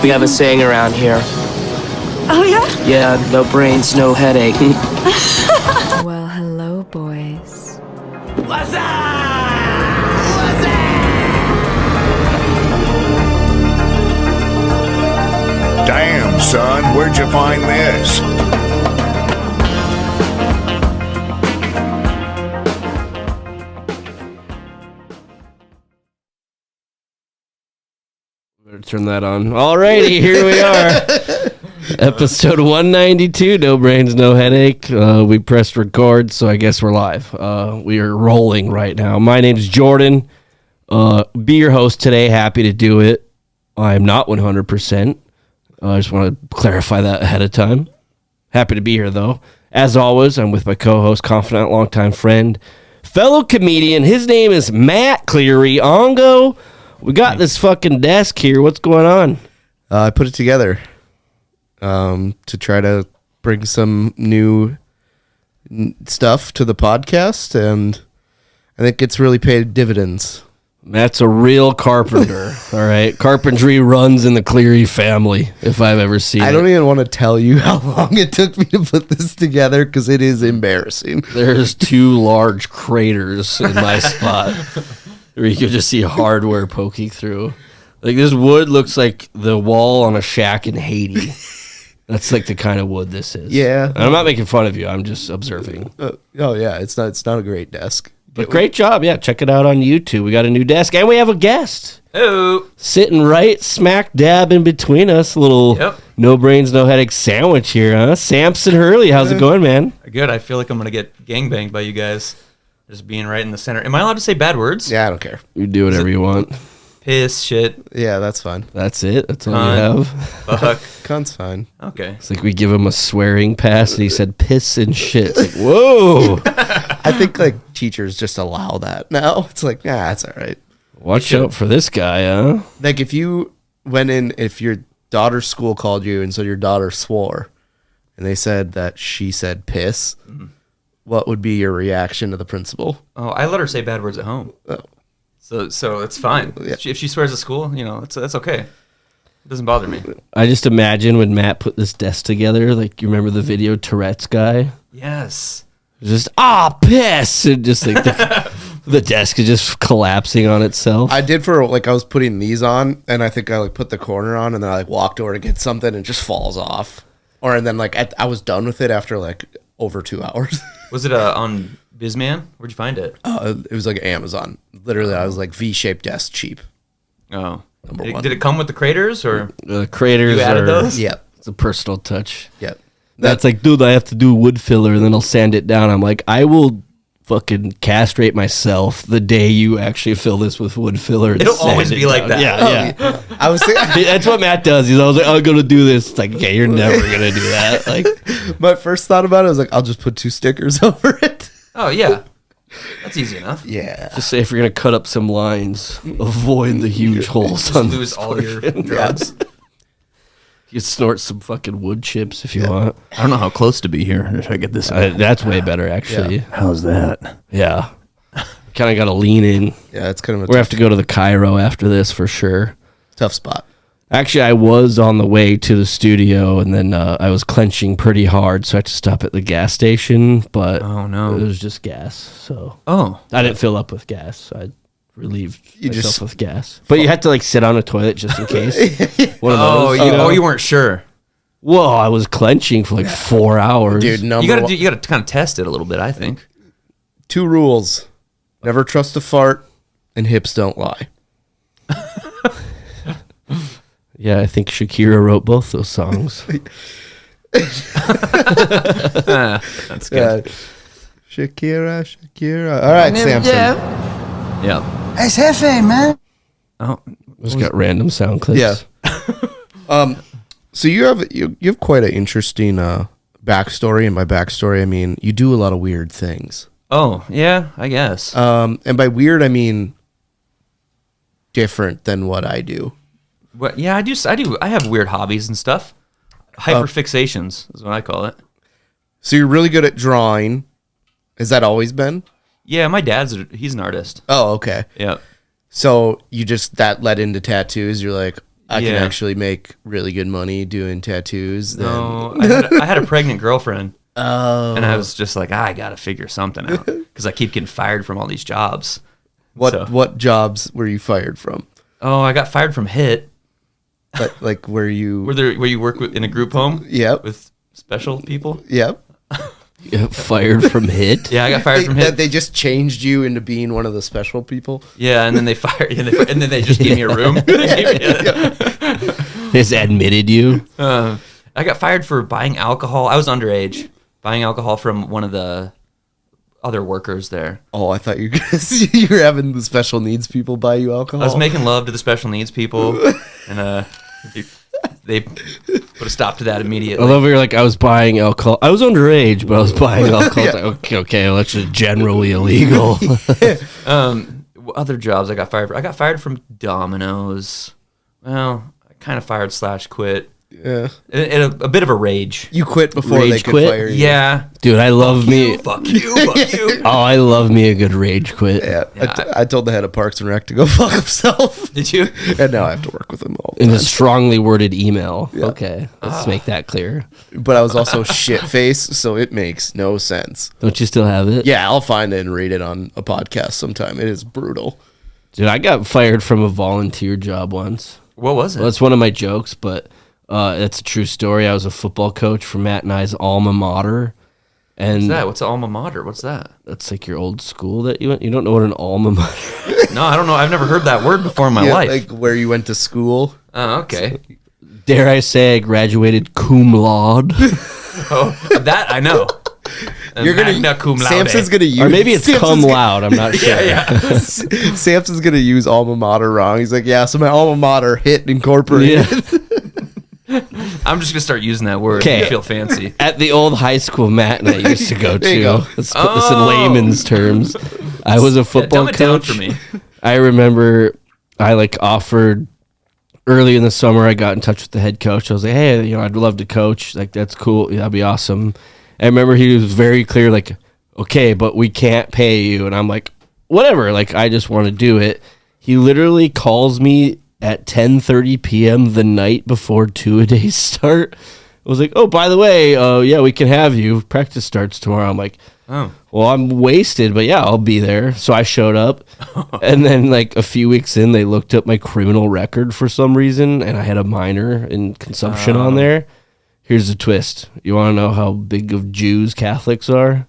We have a saying around here. Oh, yeah? Yeah, no brains, no headache. Well, hello, boys. What's up? What's up? Damn, son, where'd you find this? Better turn that on. Alrighty, here we are. Episode 192, No Brains, No Headache. We pressed record, so I guess we're live. We are rolling right now. My name's Jordan. Be your host today. Happy to do it. I am not 100%. I just want to clarify that ahead of time. Happy to be here, though. As always, I'm with my co-host, confidant, longtime friend, fellow comedian. His name is Matt Cleary. Ongo. We got this fucking desk here. What's going on? I put it together to try to bring some new stuff to the podcast, and I think it's really paid dividends. Matt's a real carpenter. All right. Carpentry runs in the Cleary family, if I've ever seen it. I don't even want to tell you how long it took me to put this together because it is embarrassing. There's two large craters in my spot where you can just see hardware poking through. Like, this wood looks like the wall on a shack in Haiti. That's like the kind of wood this is. Yeah. And I'm not making fun of you. I'm just observing. Oh yeah, it's not a great desk. But great job. Yeah, check it out on YouTube. We got a new desk, and we have a guest. Hello. Sitting right smack dab in between us. A little no brains, no headache sandwich here, huh? Sampson Hurley, how's it going, man? Good. I feel like I'm going to get gangbanged by you guys. Just being right in the center. Am I allowed to say bad words? Yeah, I don't care. You do whatever you want. Piss, shit. Yeah, that's fine. That's it. That's all you have. Fuck. Cunt's fine. Okay. It's like we give him a swearing pass, and he said piss and shit. It's like, whoa. I think like teachers just allow that now. It's like, that's all right. Watch out for this guy, huh? Like if you went in, if your daughter's school called you and so your daughter swore, and they said that she said piss, what would be your reaction to the principal? Oh, I let her say bad words at home. Oh. So it's fine. Yeah. If she swears at school, that's okay. It doesn't bother me. I just imagine when Matt put this desk together, like, you remember the video Tourette's guy? Yes. Just, piss! And just like the desk is just collapsing on itself. I did for like I was putting these on, and I think I like put the corner on, and then I like walked over to get something, and it just falls off. And then like I was done with it after like over 2 hours. Was it on Bizman? Where'd you find it? It was like Amazon. Literally, I was like V-shaped desk cheap. Oh. Number one. Did it come with the craters or? The craters You added are, those? Yep. It's a personal touch. Yep. That's like, dude, I have to do wood filler, and then I'll sand it down. I'm like, I will fucking castrate myself the day you actually fill this with wood filler. And It'll sand always it be like down. that. Yeah. I was thinking, That's what Matt does. He's always like, I'm going to do this. It's like, okay, you're never going to do that. Like, my first thought about it was like, I'll just put 2 stickers over it. Oh, yeah. That's easy enough. Yeah. just say if you're going to cut up some lines, avoid the huge holes on Lose all your drugs. You snort some fucking wood chips if you want. I don't know how close to be here. If I get this. That's way better, actually. How's that? Yeah. Kind of got to lean in. Yeah, it's kind of a We have to go to the Cairo after this for sure. tough spot. Actually, I was on the way to the studio, and then I was clenching pretty hard, so I had to stop at the gas station, but Oh, no. it was just gas, so Oh. I didn't fill up with gas, so I relieved myself just with gas. But you had to, like, sit on a toilet just in case. One of those, You weren't sure. Whoa, I was clenching for, like, 4 hours. Dude, You gotta kind of test it a little bit, I think. 2 rules. Never trust a fart, and hips don't lie. Yeah, I think Shakira wrote both those songs. That's good. Shakira. All right, Samson. Yeah. Hey, Jefe, man. Oh, Just got random sound clips. Yeah. So you have quite an interesting backstory, and by backstory I mean you do a lot of weird things. oh, yeah, I guess. And by weird I mean different than what I do. But yeah, I do. I have weird hobbies and stuff. Hyperfixations is what I call it. So you're really good at drawing. Has that always been? Yeah, my he's an artist. Oh, okay. Yeah. So you just that led into tattoos. You're like, I can Yeah. actually make really good money doing tattoos. Then No, I had a pregnant girlfriend. And I was just like, I got to figure something out because I keep getting fired from all these jobs. what jobs were you fired from? Oh, I got fired from HIT. Like where you? Where you work in a group home? Yep. With special people? Yep. You got fired from HIT? Yeah, I got fired from That HIT. they just changed you into being one of the special people. Yeah, and then they fired, and then they just gave me a room. They just admitted you? I got fired for buying alcohol. I was underage, buying alcohol from one of the other workers there. Oh, I thought you were having the special needs people buy you alcohol. I was making love to the special needs people, and they put a stop to that immediately. I love you're like, I was buying alcohol. I was underage, but I was buying alcohol. Okay, well, that's just generally illegal. What other jobs I got fired for? I got fired from Domino's. Well, I kind of fired / quit. Yeah. In a bit of a rage. You quit before Rage they could quit? fire you. Yeah. Dude, I love me. Fuck you. Fuck you. Oh, I love me a good rage quit. Yeah. I told the head of Parks and Rec to go fuck himself. Did you? And now I have to work with him all the In a time. strongly worded email. Okay, let's make that clear. But I was also shit faced, so it makes no sense. Don't you still have it? Yeah, I'll find it and read it on a podcast sometime. It is brutal. Dude, I got fired from a volunteer job once. What was it? Well, that's one of my jokes, but it's a true story. I was a football coach for Matt and I's alma mater. And What's that? What's an alma mater? What's that? that's like your old school that you went. You don't know what an alma mater is? No, I don't know. I've never heard that word before in my Yeah, life. like where you went to school. Oh, okay. Dare I say I graduated cum laude? Oh, that I know. You're gonna Magna cum laude. Samson's gonna use Or maybe it's Samson's cum gonna- loud. I'm not sure. Yeah. Samson's gonna use alma mater wrong. He's like, yeah, so my alma mater hit incorporated. Yeah. I'm just gonna start using that word. Okay. I feel fancy. At the old high school Matt and I used to go There you to. go. Let's put this in layman's terms. I was a Yeah, football dumb it down coach. for me. I remember I offered early in the summer. I got in touch with the head coach. I was like, hey, I'd love to coach. Like, that's cool. Yeah, that'd be awesome. I remember he was very clear, like, okay, but we can't pay you. And I'm like, whatever. Like, I just want to do it. He literally calls me at 10:30 p.m. the night before two-a-days start. I was like, oh, by the way, yeah, we can have you. Practice starts tomorrow. I'm like, Oh. well, I'm wasted, but yeah, I'll be there. So I showed up. And then, a few weeks in, they looked up my criminal record for some reason, and I had a minor in consumption on there. Here's the twist. You want to know how big of Jews Catholics are?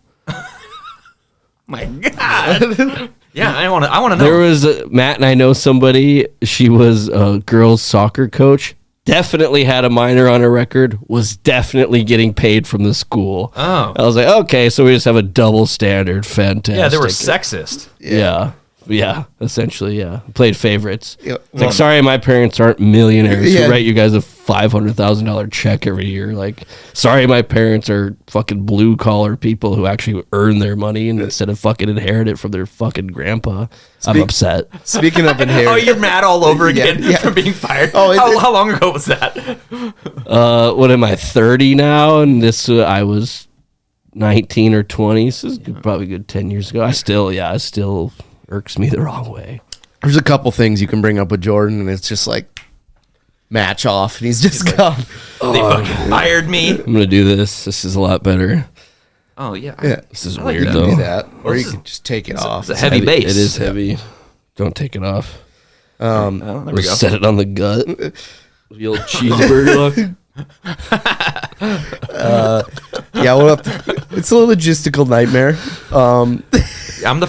My God. Yeah, I want to know. There was Matt and I know somebody. She was a girls' soccer coach. Definitely had a minor on her record. Was definitely getting paid from the school. Oh. I was like, okay, so we just have a double standard. Fantastic. Yeah, they were sexist. Yeah, essentially, yeah. Played favorites. Yeah, It's like, sorry, my parents aren't millionaires Yeah. who write you guys a $500,000 check every year. Like, sorry, my parents are fucking blue collar people who actually earn their money and instead of fucking inherit it from their fucking grandpa. I'm upset. Speaking of Oh, inheritance, you're mad all over Yeah, again yeah. from being fired. Oh, how long ago was that? What am I, 30 now? And this, I was 19 or 20. So this is probably a good 10 years ago. I still irks me the wrong way. there's a couple things you can bring up with Jordan, and it's just like match off, and he's just gone. They fucking fired me. I'm going to do this. This is a lot better. Oh, yeah. Yeah, This is I like weird, that. though. do that, or you can just take it off. It's a heavy bass. It is heavy. Don't take it off. Oh, there we go. Set it on the gut. The old cheeseburger look. Yeah, it's a logistical nightmare. I'm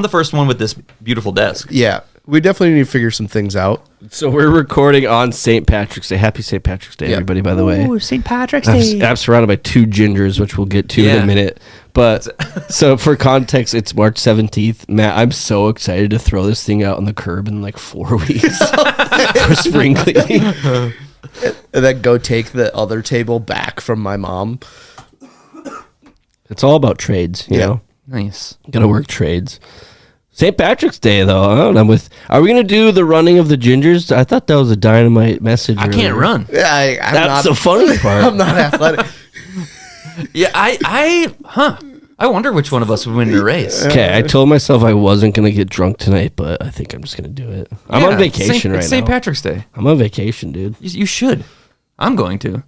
the first one with this beautiful desk. Yeah, we definitely need to figure some things out. So we're recording on St. Patrick's Day. Happy St. Patrick's Day, everybody, by the way. St. Patrick's I'm surrounded by two gingers, which we'll get to in Yeah. a minute. But so for context, it's March 17th. Matt, I'm so excited to throw this thing out on the curb in 4 weeks for spring cleaning. And then go take the other table back from my mom. It's all about trades, you know? Nice. Gotta work trades. St. Patrick's Day, though. Are we going to do the running of the gingers? I thought that was a dynamite message. I can't run. Yeah, I'm That's not, the funny part. I'm not athletic. Yeah, I wonder which one of us would win the race. Okay, I told myself I wasn't gonna get drunk tonight, but I think I'm just gonna do it. I'm on vacation right it's now. St. Patrick's Day. I'm on vacation, dude. You should. I'm going to.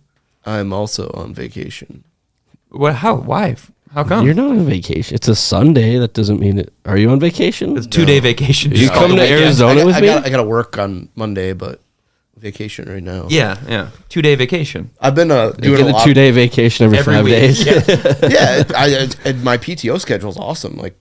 I'm also on vacation. What? How? Why? How come? You're not on vacation. It's a Sunday. That doesn't mean it. Are you on vacation? It's a 2-day vacation. You come to Arizona with me? I got to work on Monday, but vacation right now. Yeah. 2-day vacation. I've been You doing get a a lot. 2-day vacation every 5 week. days. Yeah. Yeah, my PTO schedule is awesome. Like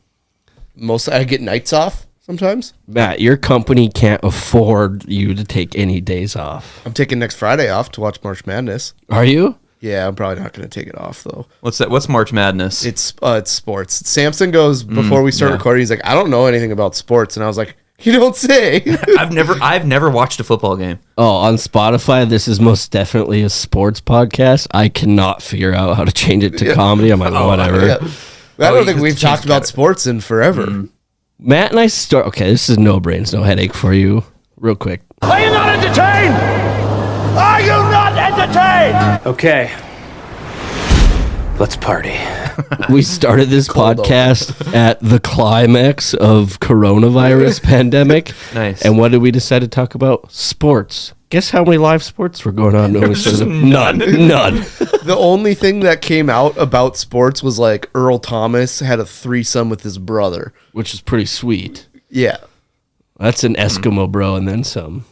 I get nights off sometimes. Matt, your company can't afford you to take any days off. I'm taking next Friday off to watch March Madness. Are you? Yeah, I'm probably not going to take it off though. What's that? What's March Madness? It's sports. Samson goes before we start yeah. recording. He's like, I don't know anything about sports, and I was like, you don't say. I've never watched a football game. Oh, on Spotify, this is most definitely a sports podcast. I cannot figure out how to change it to comedy. I'm like, whatever. Yeah. I don't think you we've just talked changed about it. sports in forever. Matt and I start. Okay, this is no brains, no headache for you. Real quick. Are you not entertained? Are you not entertained? Okay. Let's party. We started this podcast at the climax of coronavirus pandemic. Nice. And what did we decide to talk about? Sports. Guess how many live sports were going on? None. The only thing that came out about sports was like Earl Thomas had a threesome with his brother. Which is pretty sweet. Yeah. That's an Eskimo bro and then some.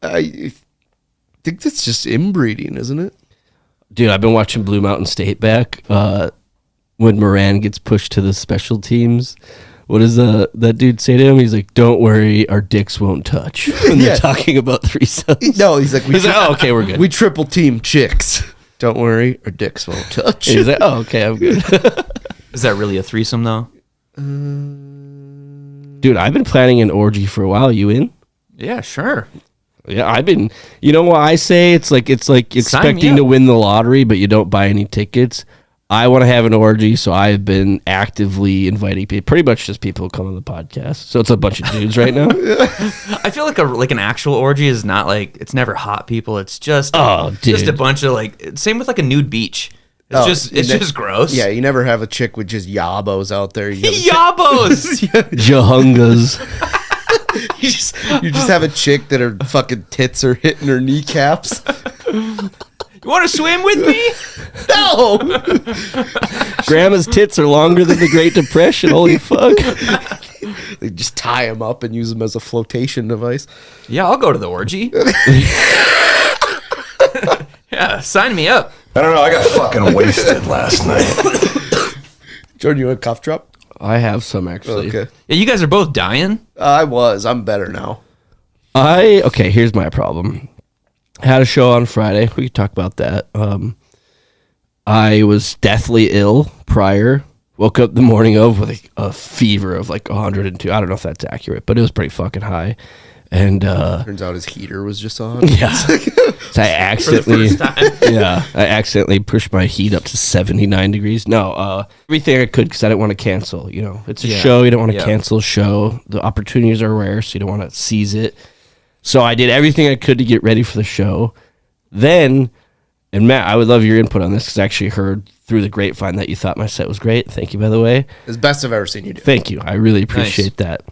I think that's just inbreeding, isn't it? Dude, I've been watching Blue Mountain State back. When Moran gets pushed to the special teams, what does that dude say to him? He's like, "Don't worry, our dicks won't touch." When they're talking about threesomes. No, he's like, "Oh, okay, we're good." We triple team chicks. Don't worry, our dicks won't touch. He's like, "Oh, okay, I'm good." Is that really a threesome though? Dude, I've been planning an orgy for a while. You in? Yeah, sure. Yeah, I've been. You know what I say? It's like expecting up. to win the lottery, but you don't buy any tickets. I want to have an orgy, so I've been actively inviting people. Pretty much just people who come on the podcast. So it's a bunch of dudes right now. I feel like an actual orgy is not like it's never hot people. It's just dude. a bunch of like same with like a nude beach. It's just gross. Yeah, you never have a chick with just yabos out there. You Yabos. Jahungas. you just have a chick that her fucking tits are hitting her kneecaps. You want to swim with me? No. Grandma's tits are longer than the Great Depression. Holy fuck. They just tie them up and use them as a flotation device. Yeah, I'll go to the orgy. Yeah, sign me up. I don't know. I got fucking wasted last night. Jordan, you want a cough drop? I have some actually. Okay. Yeah, you guys are both dying. I'm better now. Okay, here's my problem. Had a show on Friday. We could talk about that. I was deathly ill prior. Woke up the morning of with a fever of like 102. I don't know if that's accurate, but it was pretty fucking high. And Turns out his heater was just on. yeah, so I accidentally, I accidentally pushed my heat up to 79 degrees. No, everything I could because I didn't want to cancel. You know, it's a show. You don't want to cancel a show. The opportunities are rare, so you don't want to seize it. So I did everything I could to get ready for the show. Then, and Matt, I would love your input on this because I actually heard through the grapevine that you thought my set was great. Thank you, by the way. It's the best I've ever seen you do. Thank you. I really appreciate that.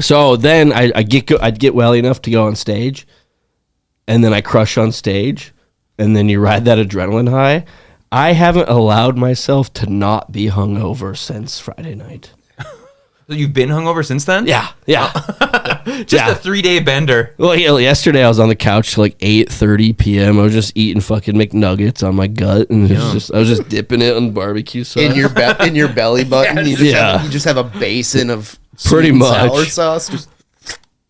So then I'd get well enough to go on stage, and then I crush on stage, and then you ride that adrenaline high. I haven't allowed myself to not be hungover since Friday night. So you've been hungover since then? Yeah. Just a 3-day bender. Well, yesterday I was on the couch till like 8:30 p.m. I was just eating fucking McNuggets on my gut, and I was just dipping it on barbecue sauce. In your belly button, you just have a basin of Pretty sweet and much. sour sauce. Just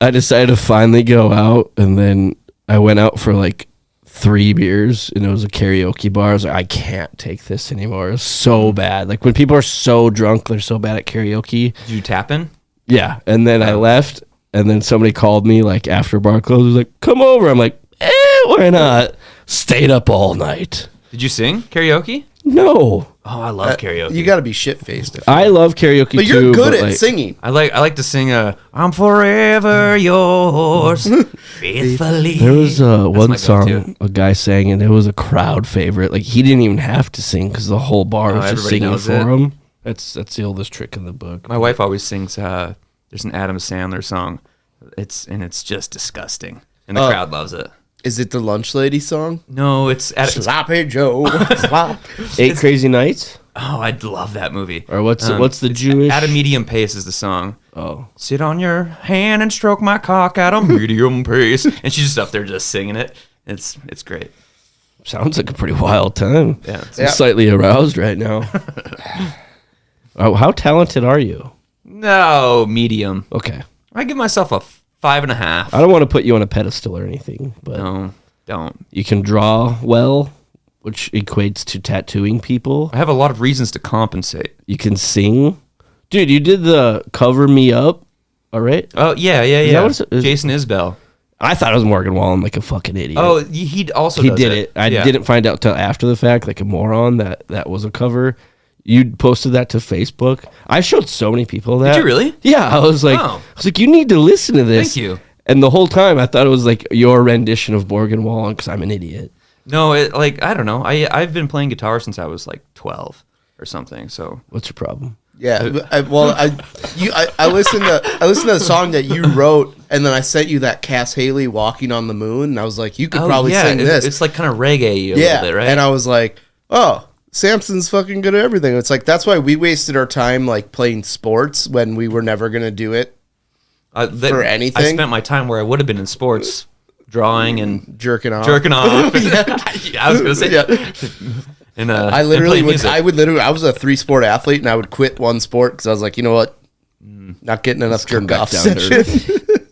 I decided to finally go out, and then I went out for like 3 beers, and it was a karaoke bar. I was like, I can't take this anymore. It was so bad. Like when people are so drunk, they're so bad at karaoke. Did you tap in? Yeah, and then I left, and then somebody called me like after bar closed. Was like, "Come over." I'm like, why not? Stayed up all night. Did you sing karaoke? No, Oh, I love karaoke. you got to be shit faced. I love karaoke But too. you're good at like, singing. I like to sing "I'm Forever Yours, Faithfully." There was one my song go-to. a guy sang, and it was a crowd favorite. Like he didn't even have to sing because the whole bar was just everybody singing knows for it. him. That's the oldest trick in the book. My wife always sings. There's an Adam Sandler song. It's just disgusting, and the crowd loves it. Is it the Lunch Lady song? No, it's Sloppy Joe. Slop. 8 Crazy Nights? Oh, I'd love that movie. Or what's the Jewish? At a medium pace is the song. Oh. Sit on your hand and stroke my cock at a medium pace. And she's just up there just singing it. It's great. Sounds like a pretty wild time. Yeah. I'm slightly aroused right now. Oh, how talented are you? No, medium. Okay. I give myself a 5.5. I don't want to put you on a pedestal or anything, but No, don't. you can draw well, which equates to tattooing people. I have a lot of reasons to compensate. You can sing. Dude, you did the Cover Me Up, all right? Oh, yeah. that what it's- Jason Isbell. I thought it was Morgan Wallen, like a fucking idiot. Oh, he also he does did it. I didn't find out till after the fact, like a moron, that was a cover. You posted that to Facebook. I showed so many people that. Did you really? Yeah, I was like, you need to listen to this. Thank you. And the whole time, I thought it was like your rendition of Morgan Wallen because I'm an idiot. No, I don't know. I've been playing guitar since I was like 12 or something. So what's your problem? Yeah, I listened to the song that you wrote, and then I sent you that Cass Haley "Walking on the Moon," and I was like, you could probably sing this. It's like kind of reggae a little bit, right? And I was like, oh, Samson's fucking good at everything. It's like that's why we wasted our time like playing sports when we were never gonna do it for anything. I spent my time where I would have been in sports, drawing and jerking off. I was gonna say. Yeah. And I literally would. I was a 3-sport athlete, and I would quit one sport because I was like, you know what, not getting enough jerk off session.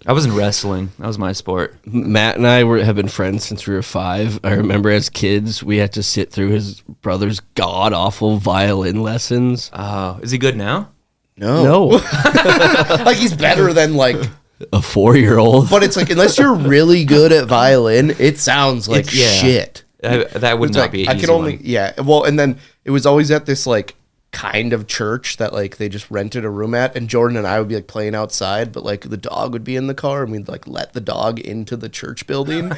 I was in wrestling. That was my sport. Matt and I have been friends since we were 5. I remember as kids, we had to sit through his brother's god awful violin lessons. Oh, is he good now? No. Like he's better than like a 4-year-old. But it's like unless you're really good at violin, it sounds like shit. That would not be an easy one. Well, and then it was always at this like kind of church that like they just rented a room at, and Jordan and I would be like playing outside, but like the dog would be in the car, and we'd like let the dog into the church building.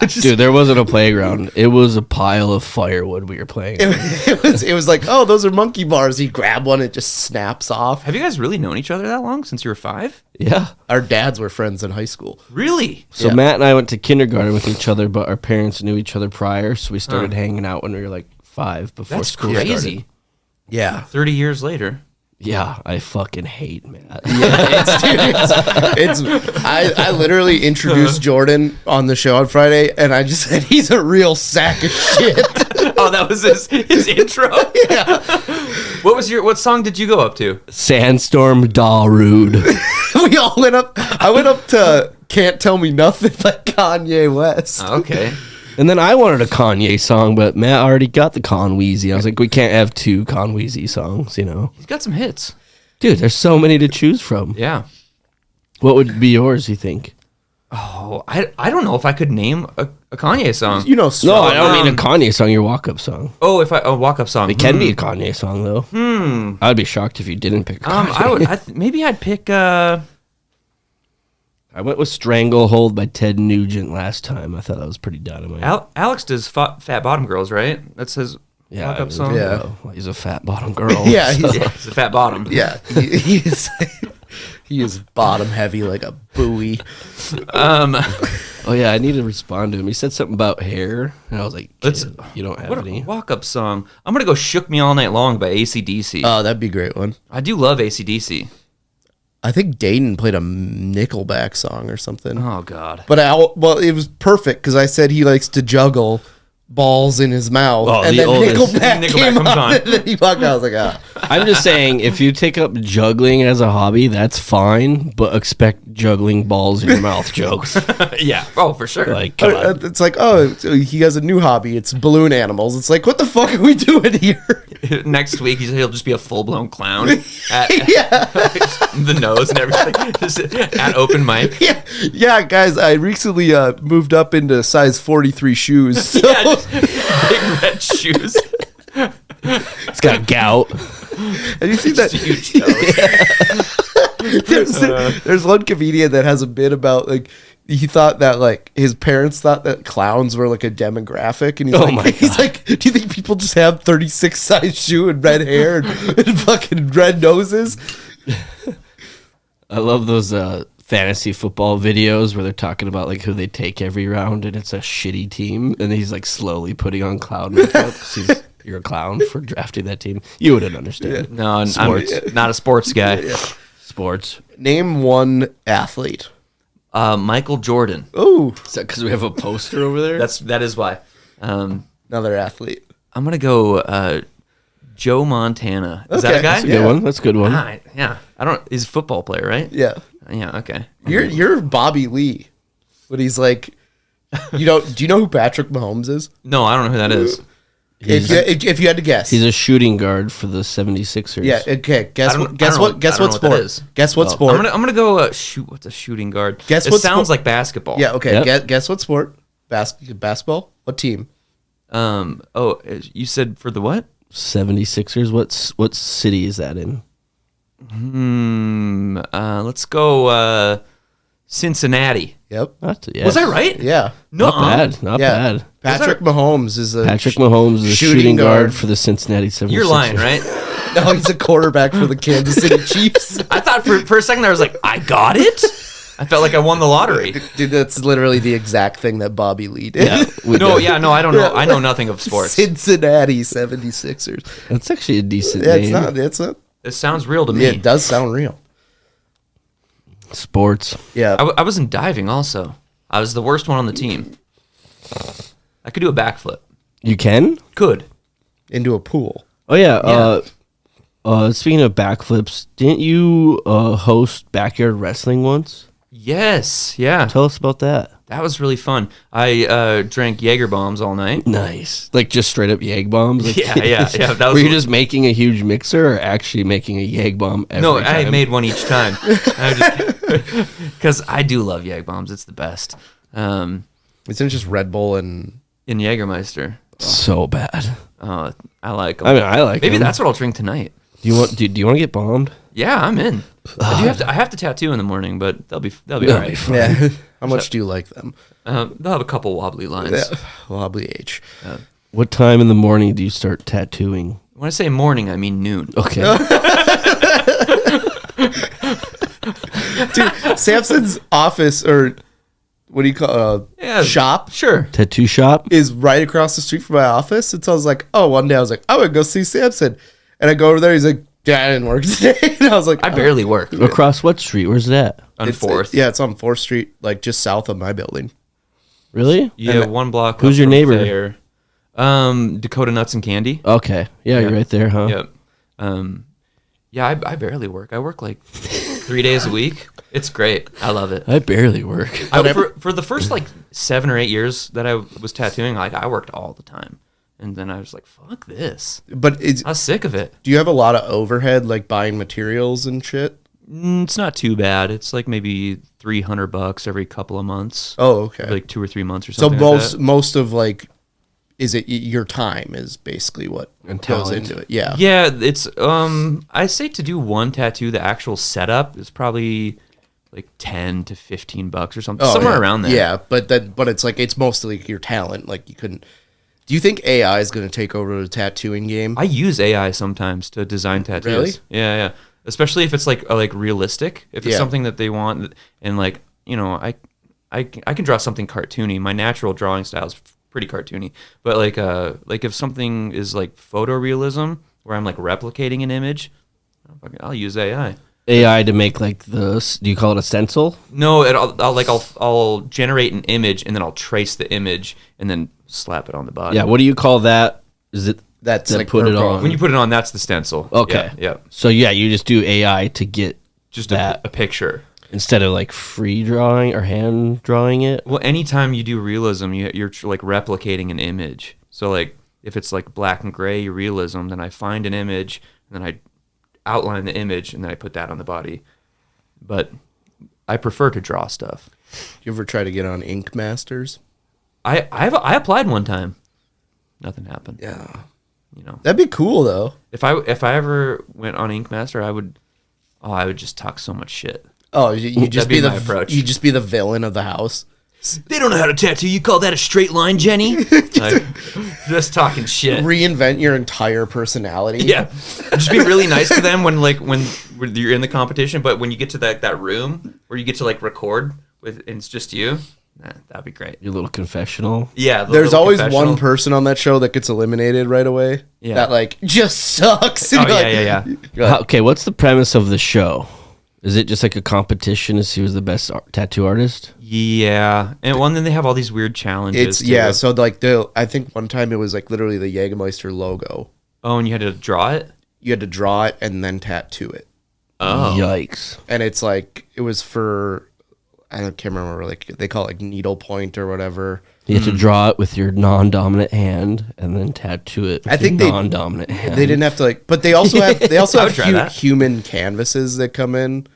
Dude, there wasn't a playground. It was a pile of firewood we were playing. It was like, oh, those are monkey bars. You grab one, it just snaps off. Have you guys really known each other that long, since you were 5? Yeah. Our dads were friends in high school. Really? So Matt and I went to kindergarten with each other, but our parents knew each other prior, so we started hanging out when we were like 5 before That's school crazy. started. Yeah. 30 years later. Yeah, I fucking hate Matt. I literally introduced Jordan on the show on Friday, and I just said he's a real sack of shit. Oh, that was his intro? Yeah. What song did you go up to? Sandstorm Darude. We all went up. I went up to Can't Tell Me Nothing by Kanye West. Okay. And then I wanted a Kanye song, but Matt already got the Conweezy. I was like, we can't have 2 Conweezy songs, you know? He's got some hits. Dude, there's so many to choose from. Yeah. What would be yours, you think? Oh, I don't know if I could name a Kanye song. You know, No, I don't mean a Kanye song, your walk-up song. Oh, a walk-up song. It can be a Kanye song, though. I would be shocked if you didn't pick a Kanye. Maybe I'd pick... I went with Stranglehold by Ted Nugent last time. I thought that was pretty dynamite. Alex does Fat Bottom Girls, right? That's his walk-up song? Yeah. Well, he's a fat bottom girl. Yeah, He's a fat bottom. yeah. He is bottom heavy like a buoy. Oh, yeah, I need to respond to him. He said something about hair, and I was like, you don't have What any. a walk-up song. I'm going to go Shook Me All Night Long by AC/DC. Oh, that'd be a great one. I do love AC/DC. I think Dayton played a Nickelback song or something. Oh, God. But it was perfect because I said he likes to juggle balls in his mouth. Oh, and the then oldest. Nickelback came comes on. on. And then he walked out. I was like, ah. I'm just saying, if you take up juggling as a hobby, that's fine, but expect juggling balls in your mouth jokes. Yeah. Oh, for sure. Like, come on. It's like, oh, he has a new hobby. It's balloon animals. It's like, what the fuck are we doing here? Next week, he'll just be a full-blown clown. At Yeah. the nose and everything. Just at open mic. Yeah, guys, I recently moved up into size 43 shoes. So. Yeah, just big red shoes. It's got gout. And you see that? Huge toes. There's one comedian that has a bit about like he thought that like his parents thought that clowns were like a demographic, and he's like, do you think people just have 36 size shoe and red hair and fucking red noses? I love those fantasy football videos where they're talking about like who they take every round, and it's a shitty team, and he's like slowly putting on clown makeup. 'Cause you're a clown for drafting that team. You wouldn't understand. No, I'm not a sports guy. Sports. Name one athlete. Michael Jordan. Oh, Is that because we have a poster over there? That is why. another athlete. I'm gonna go Joe Montana. Is that Okay. a guy? That's a good one. That's a good one. Yeah. I don't. He's a football player, right? Yeah, Yeah. Okay. you're Bobby Lee, but he's like, do you know who Patrick Mahomes is? No, I don't know who that is. If you had to guess, He's a shooting guard for the 76ers. yeah. Okay, guess I what? don't- Guess I don't what? know- Guess I don't what know what that sport? is. Guess what sport? I'm gonna go shoot. What's a shooting guard? Guess it what sounds sport- like basketball. Yeah. Okay. Yep. Guess what sport? Basketball. What team? Oh, you said for the what? 76ers. What city is that in? Let's go Cincinnati. Yep. Was I right? Yeah. No. Not bad. Not Yeah. bad. Patrick Mahomes is a Patrick Mahomes is a shooting guard for the Cincinnati 76ers. You're lying, right? No, he's a quarterback for the Kansas City Chiefs. I thought for a second there I was like, I got it. I felt like I won the lottery. Dude, that's literally the exact thing that Bobby Lee did. Yeah, I don't know. I know nothing of sports. Cincinnati 76ers. That's actually a decent Yeah, name. it's not. It sounds real to me. Yeah, it does sound real. Sports. Yeah. I was in diving also. I was the worst one on the team. I could do a backflip. You can? Could. Into a pool. Oh yeah. Speaking of backflips, didn't you host backyard wrestling once? Yes. Yeah. Tell us about that. That was really fun. I drank Jaeger bombs all night. Nice. Like just straight up Yag bombs? Like, Yeah. That was Were you just making a huge mixer or actually making a Yag bomb every No, time? I made one each time. Because I do love Yag bombs. It's the best. Isn't it just Red Bull and In Jägermeister. So bad. Oh, I like 'em. I mean, I like Maybe them. that's what I'll drink tonight. Do you want to get bombed? Yeah, I'm in. I have to tattoo in the morning, but they'll be all right. fine. yeah? How much do you like them? They'll have a couple wobbly lines. Yeah. Wobbly H. What time in the morning do you start tattooing? When I say morning, I mean noon. Okay. Dude, Sampson's office, or what do you call shop, Sure. Tattoo shop? is right across the street from my office. And so I was like, one day I was like, I would go see Sampson. And I go over there. He's like, yeah, I didn't work today. And I was like, I barely work. Across what street? Where's that? On It's- 4th. Yeah, it's on 4th Street, like just south of my building. Really? Yeah, one block. Who's up your from neighbor? Thayer. Dakota Nuts and Candy. Okay. Yeah, you're right there, huh? Yep. Yeah, I barely work. I work like 3 days a week. It's great. I love it. I barely work. For the first like 7 or 8 years that I was tattooing, like I worked all the time. And then I was like, fuck this. But I was sick of it. do you have a lot of overhead, like buying materials and shit? It's not too bad. It's like maybe $300 every couple of months. Oh, okay. Like 2 or 3 months or So something. like that. most of like, is it your time is basically what And goes talent. into it? Yeah. Yeah, it's I say to do one tattoo, the actual setup is probably like $10 to $15 or something, somewhere yeah. around there. Yeah, but it's like it's mostly your talent. Like you couldn't. Do you think AI is going to take over the tattooing game? I use AI sometimes to design tattoos. Really? Yeah. Especially if it's like realistic, if it's Yeah. something that they want, and like I can draw something cartoony. My natural drawing style is pretty cartoony, but like if something is like photorealism, where I'm like replicating an image, I'll use AI. AI to make like do you call it a stencil? No, I'll generate an image and then I'll trace the image and then slap it on the body. Yeah. What do you call that? Is it That's that like put it purple. on? When you put it on, that's the stencil. Okay. Yeah. So yeah, you just do AI to get Just that a picture. instead of like free drawing or hand drawing it. Well, anytime you do realism, you're like replicating an image. So like if it's like black and gray realism, then I find an image and then I outline the image and then I put that on the body. But I prefer to draw stuff. You ever try to get on Ink Masters? I applied one time. Nothing happened. Yeah. You know, That'd be cool though. if I ever went on Ink Master, I would just talk so much shit. Oh, you just That'd be be my the approach. You just be the villain of the house. They don't know how to tattoo. You call that a straight line, Jenny? Like, just talking shit. Reinvent your entire personality. Yeah, just be really nice to them when you're in the competition. But when you get to that room where you get to like record and it's just you, that'd be great. Your little confessional. Yeah, There's always one person on that show that gets eliminated right away. Yeah. That like just sucks. Oh Like, yeah. Okay, what's the premise of the show? Is it just like a competition to see who's the best tattoo artist? Yeah, and then they have all these weird challenges. too. So like I think one time it was like literally the Jägermeister logo. Oh, and you had to draw it. You had to draw it and then tattoo it. Oh, Yikes. And it's like it was for I can't remember, like they call it like needlepoint or whatever. You have to draw it with your non-dominant hand and then tattoo it with I think your non-dominant hand. They didn't have to like, but they also have I would have try that. human canvases that come in.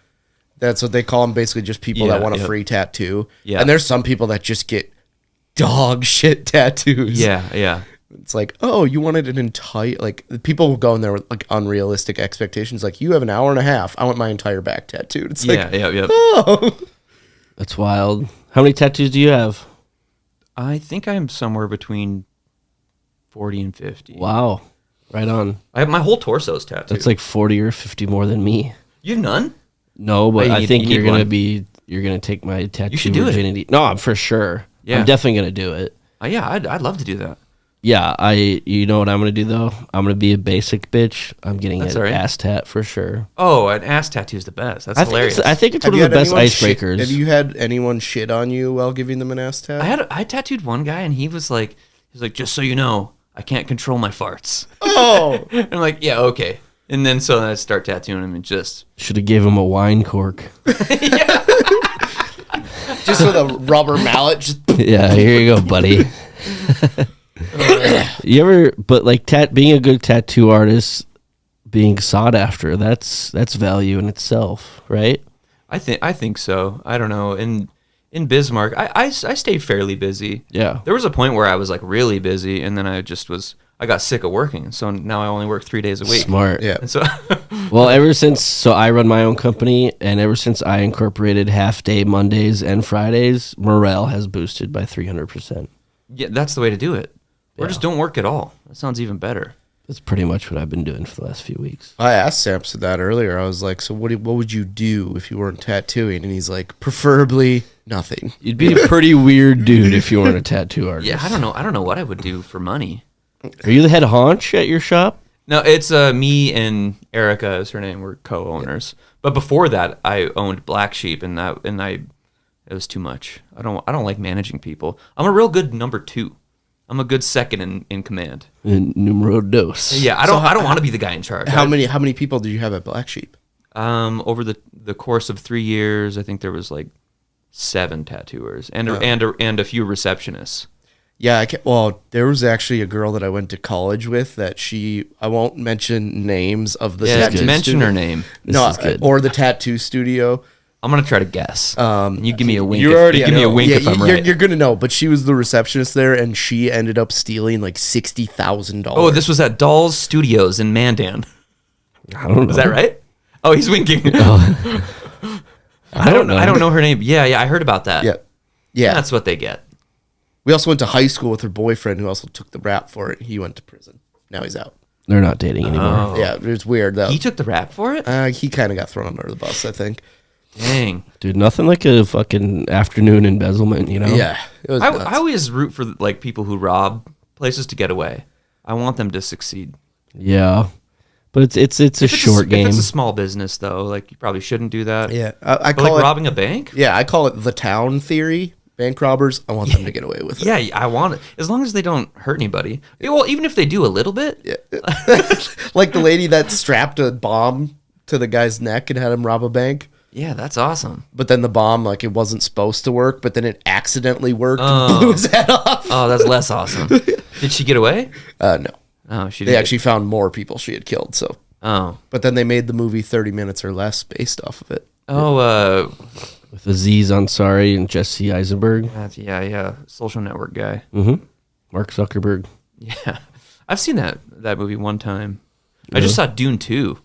That's what they call them, basically just people that Yeah, want a yep. free tattoo. Yeah. And there's some people that just get dog shit tattoos. yeah. It's like, oh, you wanted an entire, like, people will go in there with like unrealistic expectations. Like, you have an hour and a half. I want my entire back tattooed. It's like, Yeah. oh. That's wild. How many tattoos do you have? I think I'm somewhere between 40 and 50. Wow. Right on. I have my whole torso's tattooed. That's like 40 or 50 more than me. You have none? No, but you I need- think you you're need going to one. you're going to take my tattoo should do it. virginity. No, I'm for sure. Yeah. I'm definitely going to do it. Yeah, I'd love to do that. Yeah, you know what I'm going to do though? I'm going to be a basic bitch. I'm getting That's an all right. ass tat for sure. Oh, an ass tattoo is the best. That's hilarious. I think it's Have one you of the had best anyone shit- icebreakers. Have you had anyone shit on you while giving them an ass tat? I tattooed one guy and he was like, just so you know, I can't control my farts. Oh. And I'm like, yeah, okay. And then so I start tattooing him and just Should have gave him a wine cork. Just with a rubber mallet. Just Yeah, here you go, buddy. You ever, but like being a good tattoo artist, being sought after, that's value in itself, right? I think so. I don't know. In Bismarck, I stayed fairly busy. Yeah. There was a point where I was like really busy, and then I got sick of working, so now I only work 3 days a week. Smart. yeah. And so Well, so I run my own company, and ever since I incorporated half day Mondays and Fridays, morale has boosted by 300%. yeah, that's the way to do it. Or Yeah. just don't work at all. That sounds even better. That's pretty much what I've been doing for the last few weeks. I asked Sampson that earlier. I was like, so what would you do if you weren't tattooing? And he's like, preferably nothing. You'd be a pretty weird dude if you weren't a tattoo artist. Yeah, I don't know what I would do for money. Are you the head honch at your shop? No, it's me and Erica is her name. We're co-owners. But before that, I owned Black Sheep, and it was too much. I don't like managing people. I'm a real good number 2. I'm a good second in command. In numero dos. Yeah, I don't want to be the guy in charge. How many people did you have at Black Sheep? Over the course of 3 years, I think there was like 7 tattooers and a few receptionists. Yeah, well, there was actually a girl that I went to college with that I won't mention names of the Yeah, tattoo mention studio. her name. No, is good. or the tattoo studio. I'm gonna try to guess. You give me a wink. You if, already you give me a know. wink Yeah, if I'm you're, right. You're gonna know, but she was the receptionist there, and she ended up stealing like $60,000. Oh, this was at Dolls Studios in Mandan. I don't know. Is that right? Oh, he's winking. I don't know. I don't know her name. Yeah, I heard about that. Yeah. That's what they get. We also went to high school with her boyfriend, who also took the rap for it. He went to prison. Now he's out. They're not dating anymore. Yeah, it was weird though. He took the rap for it? He kind of got thrown under the bus, I think. Dang. Dude, nothing like a fucking afternoon embezzlement, you know? Yeah, it was I nuts. always root for like people who rob places to get away. I want them to succeed. Yeah. But it's a short game. If it's a small business though, like you probably shouldn't do that. Yeah, I But call like it robbing a bank? Yeah, I call it the town theory. Bank robbers, I want them to get away with it. Yeah, I want it. As long as they don't hurt anybody. Yeah, well, even if they do a little bit. Yeah. Like the lady that strapped a bomb to the guy's neck and had him rob a bank. Yeah, that's awesome. But then the bomb, like, it wasn't supposed to work, but then it accidentally worked and blew his head off. Oh, that's less awesome. Did she get away? No. Oh, she They did. actually found more people she had killed, so. Oh. But then they made the movie 30 Minutes or Less based off of it. Oh, With Aziz Ansari and Jesse Eisenberg. yeah. Social Network guy. Mm-hmm. Mark Zuckerberg. Yeah. I've seen that movie one time. I just saw Dune 2.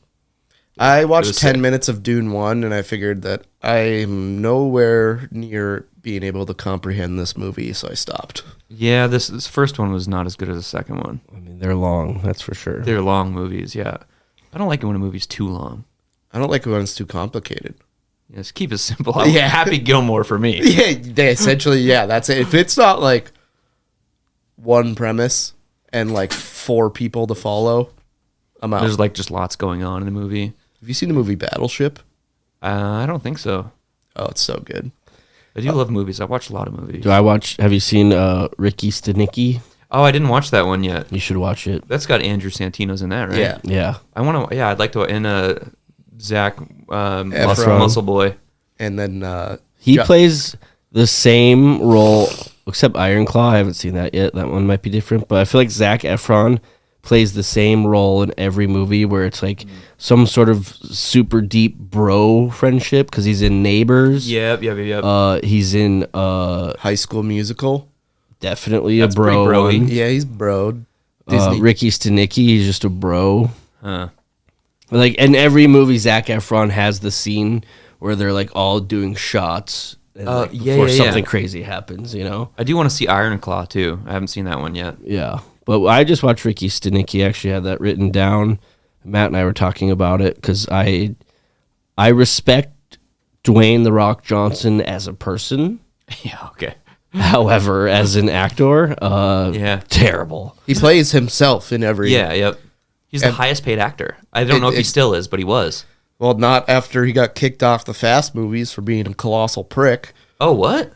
I watched was 10 sick. minutes of Dune 1, and I figured that I'm nowhere near being able to comprehend this movie, so I stopped. Yeah, this first one was not as good as the second one. I mean, they're long, that's for sure. They're long movies, yeah. I don't like it when a movie's too long. I don't like it when it's too complicated. Just keep it simple. Yeah. Happy Gilmore for me. Yeah, they essentially, yeah, that's it. If it's not like one premise and like 4 people to follow, I'm out. There's like just lots going on in the movie. Have you seen the movie Battleship? I don't think so. Oh, it's so good. I do love movies. I watch a lot of movies. Have you seen Ricky Stenicki? Oh, I didn't watch that one yet. You should watch it. That's got Andrew Santino's in that, right? Yeah. Yeah. I want to. Yeah, I'd like to. And Zach Efron. Muscle Boy. And then He plays the same role, except Iron Claw. I haven't seen that yet. That one might be different. But I feel like Zach Efron plays the same role in every movie where it's like some sort of super deep bro friendship because he's in Neighbors. Yep. He's in High School Musical. definitely That's a bro pretty bro-y. one. Yeah, he's broed. Disney. Ricky Stenicki, he's just a bro. Huh. Like in every movie, Zac Efron has the scene where they're like all doing shots and, before something crazy happens, you know? I do want to see Iron Claw too. I haven't seen that one yet. Yeah. But I just watched Ricky Stenicki. Actually had that written down. Matt and I were talking about it because I respect Dwayne The Rock Johnson as a person. Yeah. Okay. However, as an actor, terrible. He plays himself in every. Yeah. Yep. He's the highest paid actor. I don't know if he still is, but he was. Well, not after he got kicked off the Fast movies for being a colossal prick. Oh, what?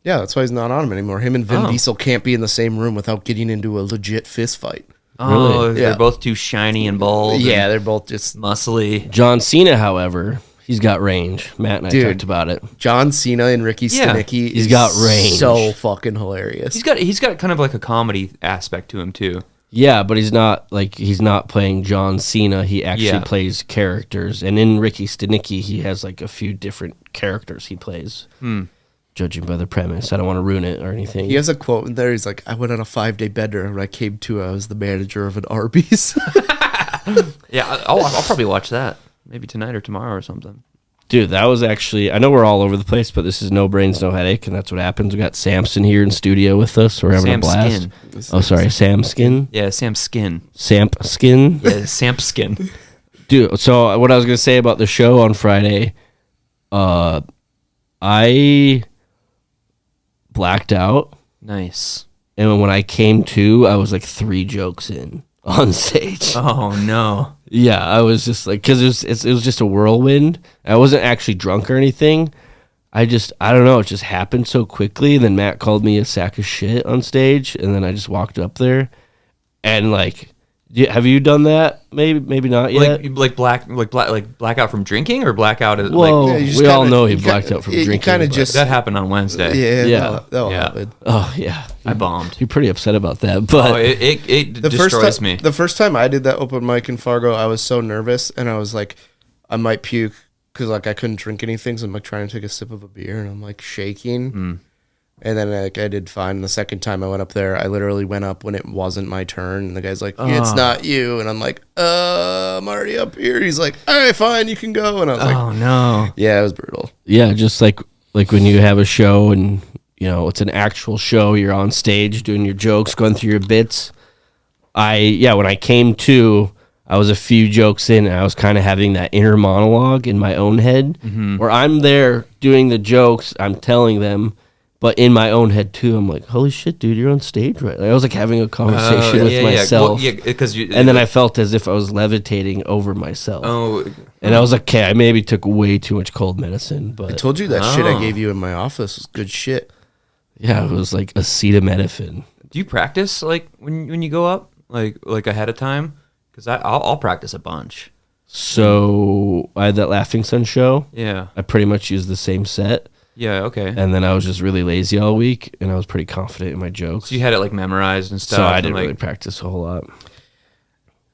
Yeah, that's why he's not on them anymore. Him and Vin Diesel can't be in the same room without getting into a legit fist fight. Oh, Really? they're Yeah. both too shiny and bald. Yeah, and they're both just muscly. John Cena, however, he's got range. Matt and I Dude. talked about it. John Cena and Ricky Yeah. Stenicki. He's is got range. So fucking hilarious. He's got kind of like a comedy aspect to him too. Yeah, but he's not playing John Cena. He actually plays characters. And in Ricky Stenicki, he has like a few different characters he plays. Judging by the premise. I don't want to ruin it or anything. He has a quote in there. He's like, I went on a 5-day bender and when I came to, I was the manager of an Arby's. Yeah, I'll probably watch that maybe tonight or tomorrow or something. Dude, that was actually, I know we're all over the place, but this is No Brains, No Headache, and that's what happens. We got Sampson here in studio with us. We're having Sam a blast. Skin. Oh, sorry, Sam Skin? Yeah, Sam Skin. Samp Skin? Yeah, Sam Skin. Dude, so what I was going to say about the show on Friday, I blacked out, Nice. and when I came to, I was like 3 jokes in on stage. Oh no. Yeah, I was just like, because it was just a whirlwind. I wasn't actually drunk or anything. I don't know, it just happened so quickly. And then Matt called me a sack of shit on stage, and then I just walked up there, and like, have you done that? Maybe not yet. Like blackout from drinking or blackout as Well, Yeah, you just we all kinda- know he you blacked kinda- out from you drinking. kinda but- just- that happened on Wednesday. Yeah. That'll Yeah. happen. Oh yeah, I bombed. you're pretty upset about that, but Oh, it destroys me. The first time I did that open mic in Fargo, I was so nervous and I was like, I might puke because like I couldn't drink anything. So I'm like trying to take a sip of a beer and I'm like shaking. And then like I did fine. The second time I went up there, I literally went up when it wasn't my turn. And the guy's like, it's not you. And I'm like, I'm already up here. He's like, all right, fine, you can go. And I was like, Oh no. yeah, it was brutal. yeah, just like when you have a show and you know it's an actual show, you're on stage doing your jokes, going through your bits. When I came to, I was a few jokes in, and I was kind of having that inner monologue in my own head, where I'm there doing the jokes, I'm telling them, but in my own head too, I'm like, holy shit, dude, you're on stage right now. I was like having a conversation with myself. Yeah, because you. And then I felt as if I was levitating over myself. Oh. And I was like, okay, I maybe took way too much cold medicine, but I told you that shit I gave you in my office was good shit. yeah, it was like acetaminophen. Do you practice like when you go up like ahead of time? Because I'll practice a bunch. So I had that Laughing Sun show. Yeah. I pretty much used the same set. Yeah. Okay. And then I was just really lazy all week, and I was pretty confident in my jokes. So you had it like memorized and stuff. So I and, didn't like, really practice a whole lot.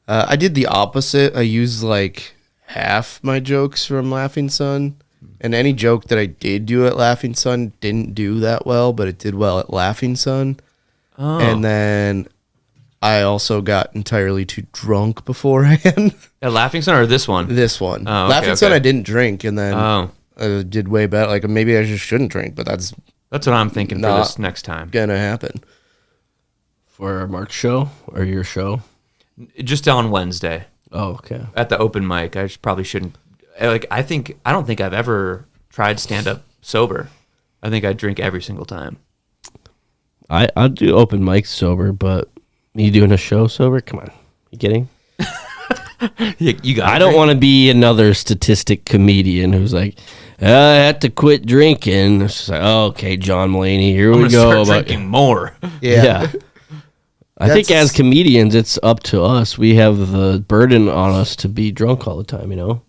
I did the opposite. I used like half my jokes from Laughing Sun. And any joke that I did do at Laughing Sun didn't do that well, but it did well at Laughing Sun. Oh. And then I also got entirely too drunk beforehand. At Laughing Sun or this one? This one. Oh, okay, Laughing Sun, okay. I didn't drink, and then I did way better. Like, maybe I just shouldn't drink, but that's what I'm thinking for Not this next time. gonna happen. For Mark's show or your show? Just on Wednesday Oh, okay. at the open mic. I probably shouldn't. Like, I don't think I've ever tried stand up sober. I think I drink every single time. I'll do open mics sober, but me doing a show sober? Come on. You kidding? You got. I don't want to be another statistic comedian who's like, I had to quit drinking. It's just like, oh, okay, John Mulaney, here we go. Start drinking more. Yeah. I think as comedians, it's up to us. We have the burden on us to be drunk all the time, you know?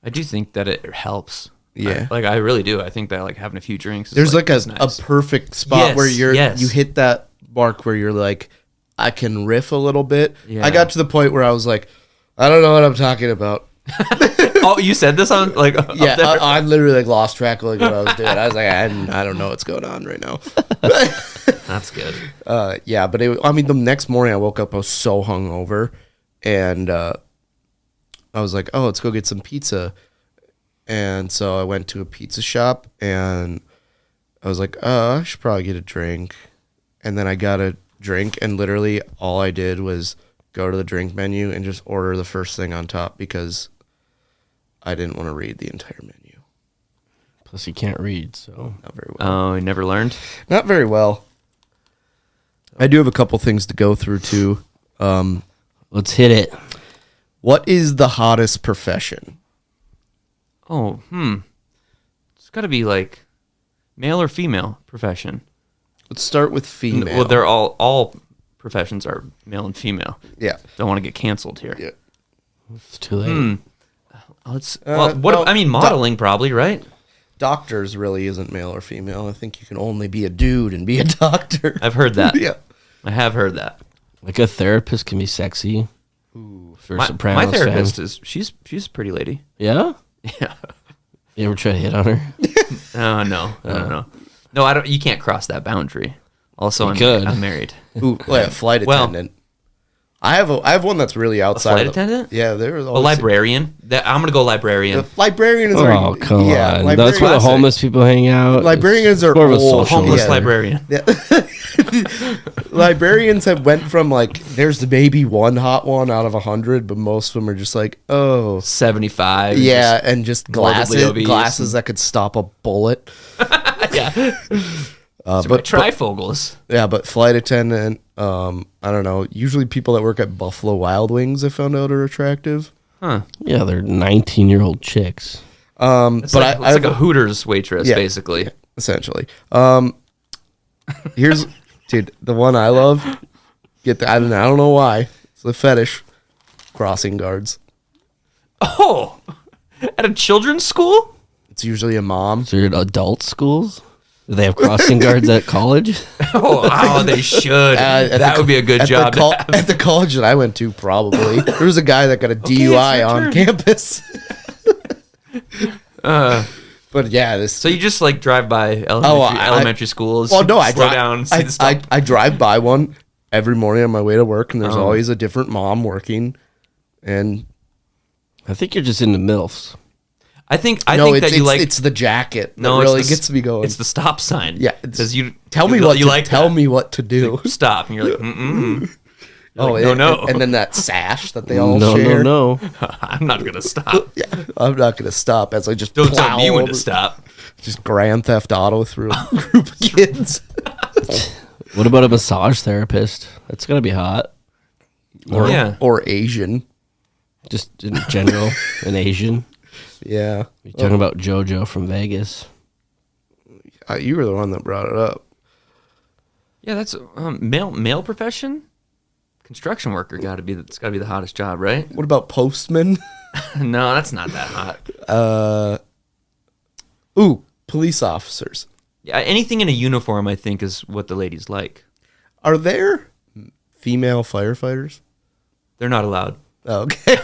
I do think that it helps. Yeah. I really do. I think that like having a few drinks. There's like is a nice. perfect spot Yes, where yes. you hit that mark where you're like, I can riff a little bit. Yeah. I got to the point where I was like, I don't know what I'm talking about. Oh, you said this on like Yeah, up there? I literally like lost track of like what I was doing. I was like, I don't know what's going on right now. That's good. Yeah, but the next morning I woke up, I was so hungover, and I was like, oh, let's go get some pizza. And so I went to a pizza shop, and I was like, oh, I should probably get a drink. And then I got a drink, and literally all I did was go to the drink menu and just order the first thing on top because I didn't want to read the entire menu. Plus, you can't read, so. Not very well. Oh, you never learned? Not very well. I do have a couple things to go through, too. Let's hit it. What is the hottest profession? Oh, it's got to be like male or female profession. Let's start with female. Well, they're all professions are male and female. Yeah. Don't want to get canceled here. Yeah. It's too late. Modeling probably, right? Doctors really isn't male or female. I think you can only be a dude and be a doctor. I've heard that. Yeah. I have heard that. Like a therapist can be sexy. Ooh, for a My Sopranos therapist fan. she's a pretty lady. Yeah? Yeah. You ever try to hit on her? Oh no. No, I don't. You can't cross that boundary. Also, I'm married. Ooh, like a flight Well- attendant. I have one that's really outside. Flight of the- attendant? Yeah, there's A librarian. I'm gonna go librarian. The librarian is Oh, already, come yeah, on. librarian- That's where the homeless people hang out. Librarians It's are more of a old. social Homeless Yeah. librarian. Yeah. Librarians have went from like there's maybe one hot one out of 100, but most of them are just like 75. yeah, and just morbidly obese. glasses that could stop a bullet. Yeah. But trifocals. yeah, but flight attendant, I don't know. Usually people that work at Buffalo Wild Wings, I found out, are attractive. Yeah, they're 19-year-old chicks. It's But like, it's like a Hooters waitress, Yeah. basically. Essentially. Here's, dude, the one I love. I don't know why. It's the fetish. Crossing guards. Oh, at a children's school? It's usually a mom. So you're at adult schools? Do they have crossing guards at college? Oh, they should. That would be a good job. to have. At the college that I went to, probably. There was a guy that got a DUI your on turn. campus. But yeah, So you just like drive by elementary schools. Well, no, I slow drive. down. See the stuff. I drive by one every morning on my way to work, and there's Oh. always a different mom working. And I think you're just into MILFs. I think it's, that you like. it's the jacket that No, really it's the, gets me going. It's the stop sign. Yeah, because you tell me you, what you to, like. tell that. me what to do. Stop, and you're like, mm-mm. Oh, like, no. and then that sash that they all No, share. no. I'm not gonna stop. Yeah, I'm not gonna stop as I just Don't plow tell me when to over- stop. Just Grand Theft Auto through a group of kids. What about a massage therapist? That's going to be hot. Yeah. Or Asian. Just in general, an Asian. Yeah, You're talking about JoJo from Vegas. You were the one that brought it up. Yeah, that's male profession. Construction worker it's got to be the hottest job, right? What about postman? No, that's not that hot. Ooh, police officers. Yeah, anything in a uniform, I think, is what the ladies like. Are there female firefighters? They're not allowed. Oh, okay.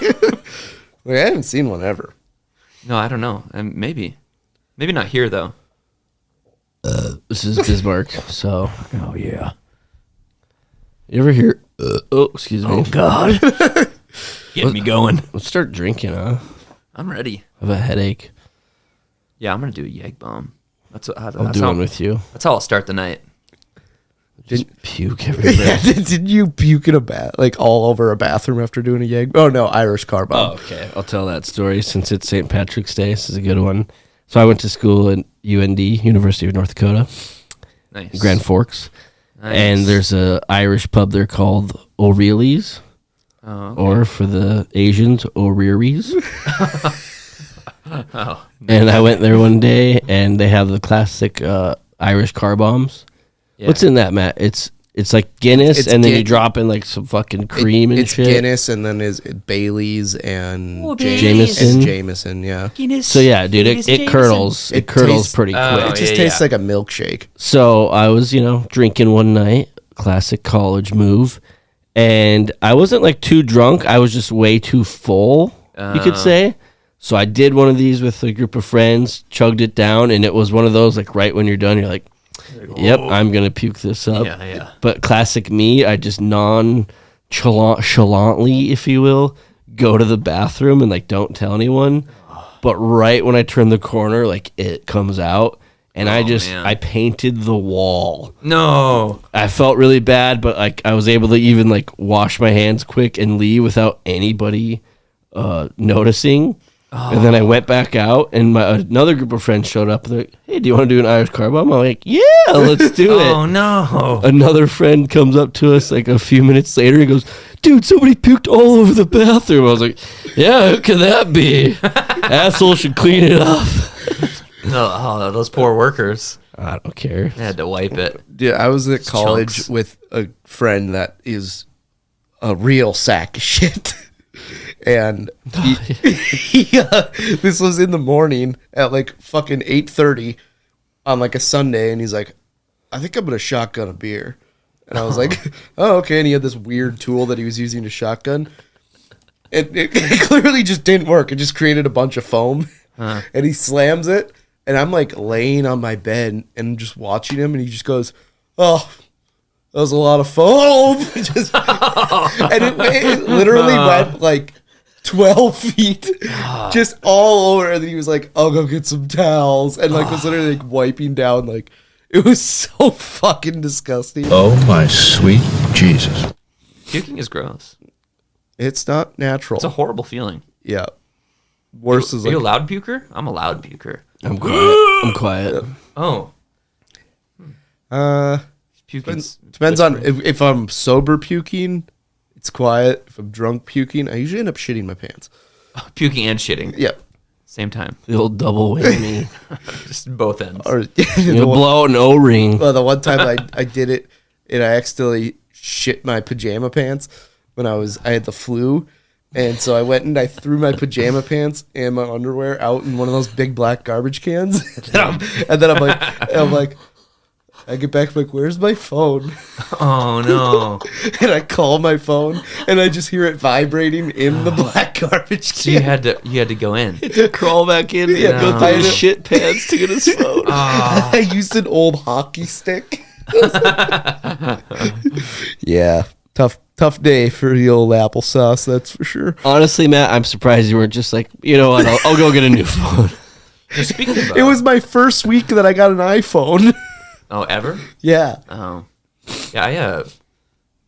I haven't seen one ever. No, I don't know. Maybe not here though. This is Bismarck, so. Oh, yeah. You ever hear Oh, excuse me. Oh God. Get me going. Let's start drinking, huh? I'm ready. I have a headache. Yeah, I'm gonna do a yeg bomb. I'll do one with you. That's how I'll start the night. Just puke everywhere. Did you puke in a bath, like all over a bathroom after doing a yeg? Oh no, Irish car bomb. Oh, okay. I'll tell that story since it's St. Patrick's Day. This is a good one. So I went to school at UND, University of North Dakota, Nice. Grand Forks. Nice. And there's a Irish pub there called O'Reilly's, Oh, okay. or for the Asians, O'Reilly's. Oh, And I went there one day, and they have the classic Irish car bombs. yeah. What's in that, Matt? It's like Guinness, It's and then Guin- you drop in like some fucking cream and it's shit. Guinness, and then is it Bailey's and Jameson. It's Jameson, yeah. So yeah, dude, it curdles. It It curdles tastes- pretty Oh, quick. It just yeah, tastes yeah. like a milkshake. So I was, drinking one night, classic college move, and I wasn't like too drunk. I was just way too full, you could say. So I did one of these with a group of friends, chugged it down, and it was one of those like right when you're done, you're like, "Yep, I'm gonna puke this up." Yeah, yeah. But classic me, I just nonchalantly, if you will, go to the bathroom and like don't tell anyone. But right when I turn the corner, like it comes out, and I man. painted the wall. No. I felt really bad, but like I was able to even like wash my hands quick and leave without anybody noticing. And then I went back out, and another group of friends showed up. They're like, "Hey, do you want to do an Irish car bomb?" I'm like, "Yeah, let's do it." Oh no. Another friend comes up to us like a few minutes later. He goes, "Dude, somebody puked all over the bathroom." I was like, "Yeah, who could that be? Asshole should clean it up." Oh, those poor workers. I don't care. They had to wipe it. Yeah, I was at college chunks. with a friend that is a real sack of shit. And this was in the morning at like fucking 8:30 on like a Sunday, and he's like, "I think I'm gonna shotgun a beer." And I was like, "Oh, okay." And he had this weird tool that he was using to shotgun. It clearly just didn't work. It just created a bunch of foam. And he slams it, and I'm like laying on my bed and just watching him, and he just goes, "Oh, that was a lot of foam." And it literally went like 12 feet just all over. And then he was like, "I'll go get some towels," and like was literally like wiping down. Like it was so fucking disgusting. Oh, my sweet Jesus. Puking is gross. It's not natural. It's a horrible feeling. Yeah. Worse is Are you a like loud puker? I'm a loud puker. I'm quiet. I'm quiet. Oh, puking. depends on if I'm sober puking, it's quiet. If I'm drunk puking, I usually end up shitting my pants. Puking and shitting. Yeah. Same time. The old double whammy. Just both ends. Or You blow out an O-ring. well, the one time I did it and I accidentally shit my pajama pants when I had the flu. And so I went and I threw my pajama pants and my underwear out in one of those big black garbage cans. and then I'm like, I get back, I'm like, "Where's my phone?" Oh no. And I call my phone and I just hear it vibrating in the black garbage So you can. had to go in. Crawl back in. Yeah, Go no. through his shit pants to get his phone. I used an old hockey stick. Yeah. Tough day for the old applesauce, that's for sure. Honestly, Matt, I'm surprised you weren't just like, you know what, I'll go get a new phone. Speaking of It was my first week that I got an iPhone. oh ever? Yeah. Oh, yeah. I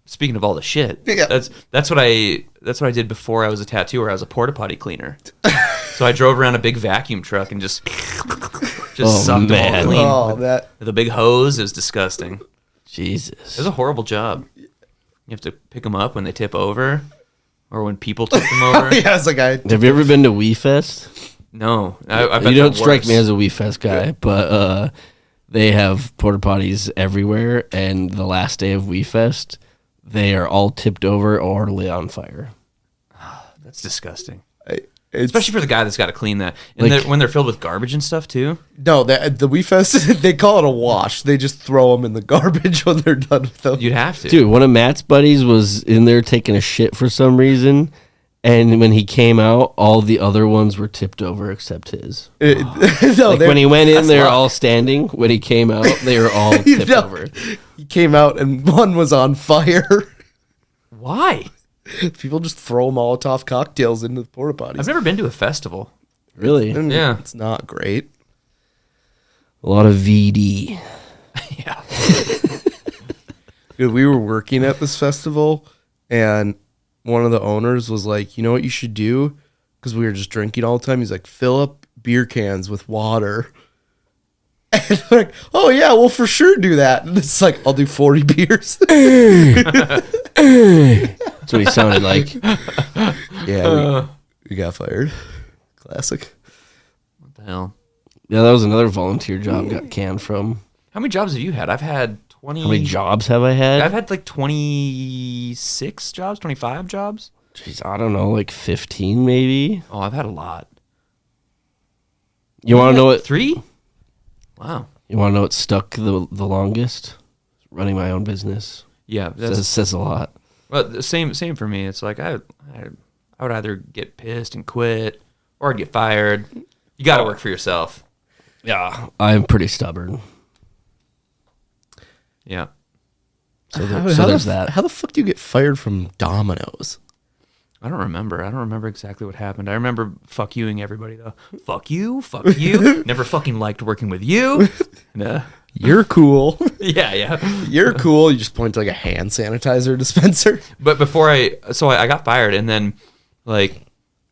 speaking of all the shit, Yeah. that's what I did before I was a tattooer. I was a porta potty cleaner. So I drove around a big vacuum truck and just Oh, sucked them all man. clean. Oh, that. The big hose is disgusting. It Jesus. was a horrible job. You have to pick them up when they tip over, or when people tip them over. Yeah, it's like Have you ever been to Wee Fest? No, I bet You don't they're strike worse. me as a Wee Fest guy, but they have porta potties everywhere, and the last day of Wee Fest, they are all tipped over or lit on fire. That's disgusting. it's, Especially for the guy that's got to clean that. And Like- when they're filled with garbage and stuff too. no, the Wii Fest, they call it a wash. They just throw them in the garbage when they're done with them. You'd have to. Dude, one of Matt's buddies was in there taking a shit for some reason, and when he came out, all the other ones were tipped over except his. No, Like they're- when he went in, that's they were luck. all standing. When he came out, they were all tipped No. over. He came out and one was on fire. Why? People just throw Molotov cocktails into the porta potties. I've never been to a festival. Really? And Yeah. it's not great. A lot of VD. Yeah. Dude, we were working at this festival, and one of the owners was like, "You know what you should do?" Because we were just drinking all the time. He's like, "Fill up beer cans with water." And I'm like, "Oh yeah, we'll for sure do that." And it's like, "I'll do 40 beers." That's what he sounded like. Yeah, we got fired. Classic. What the hell? Yeah, that was another volunteer job got canned from. How many jobs have you had? I've had 20. How many jobs have I had? I've had like 26 jobs, 25 jobs. Jeez, I don't know, like 15 maybe. Oh, I've had a lot. You want to know what? 3? Wow. You want to know what stuck the longest? Running my own business. Yeah, Says a lot. well, the same for me. It's like I would either get pissed and quit or I'd get fired. You got to work for yourself. Yeah, I'm pretty stubborn. Yeah. So, there's that. How the fuck do you get fired from Domino's? I don't remember. I don't remember exactly what happened. I remember fuck youing everybody though. Fuck you. Fuck you. Never fucking liked working with you. Nah. You're cool. Yeah. You're cool. You just point to like a hand sanitizer dispenser. But before I got fired, and then like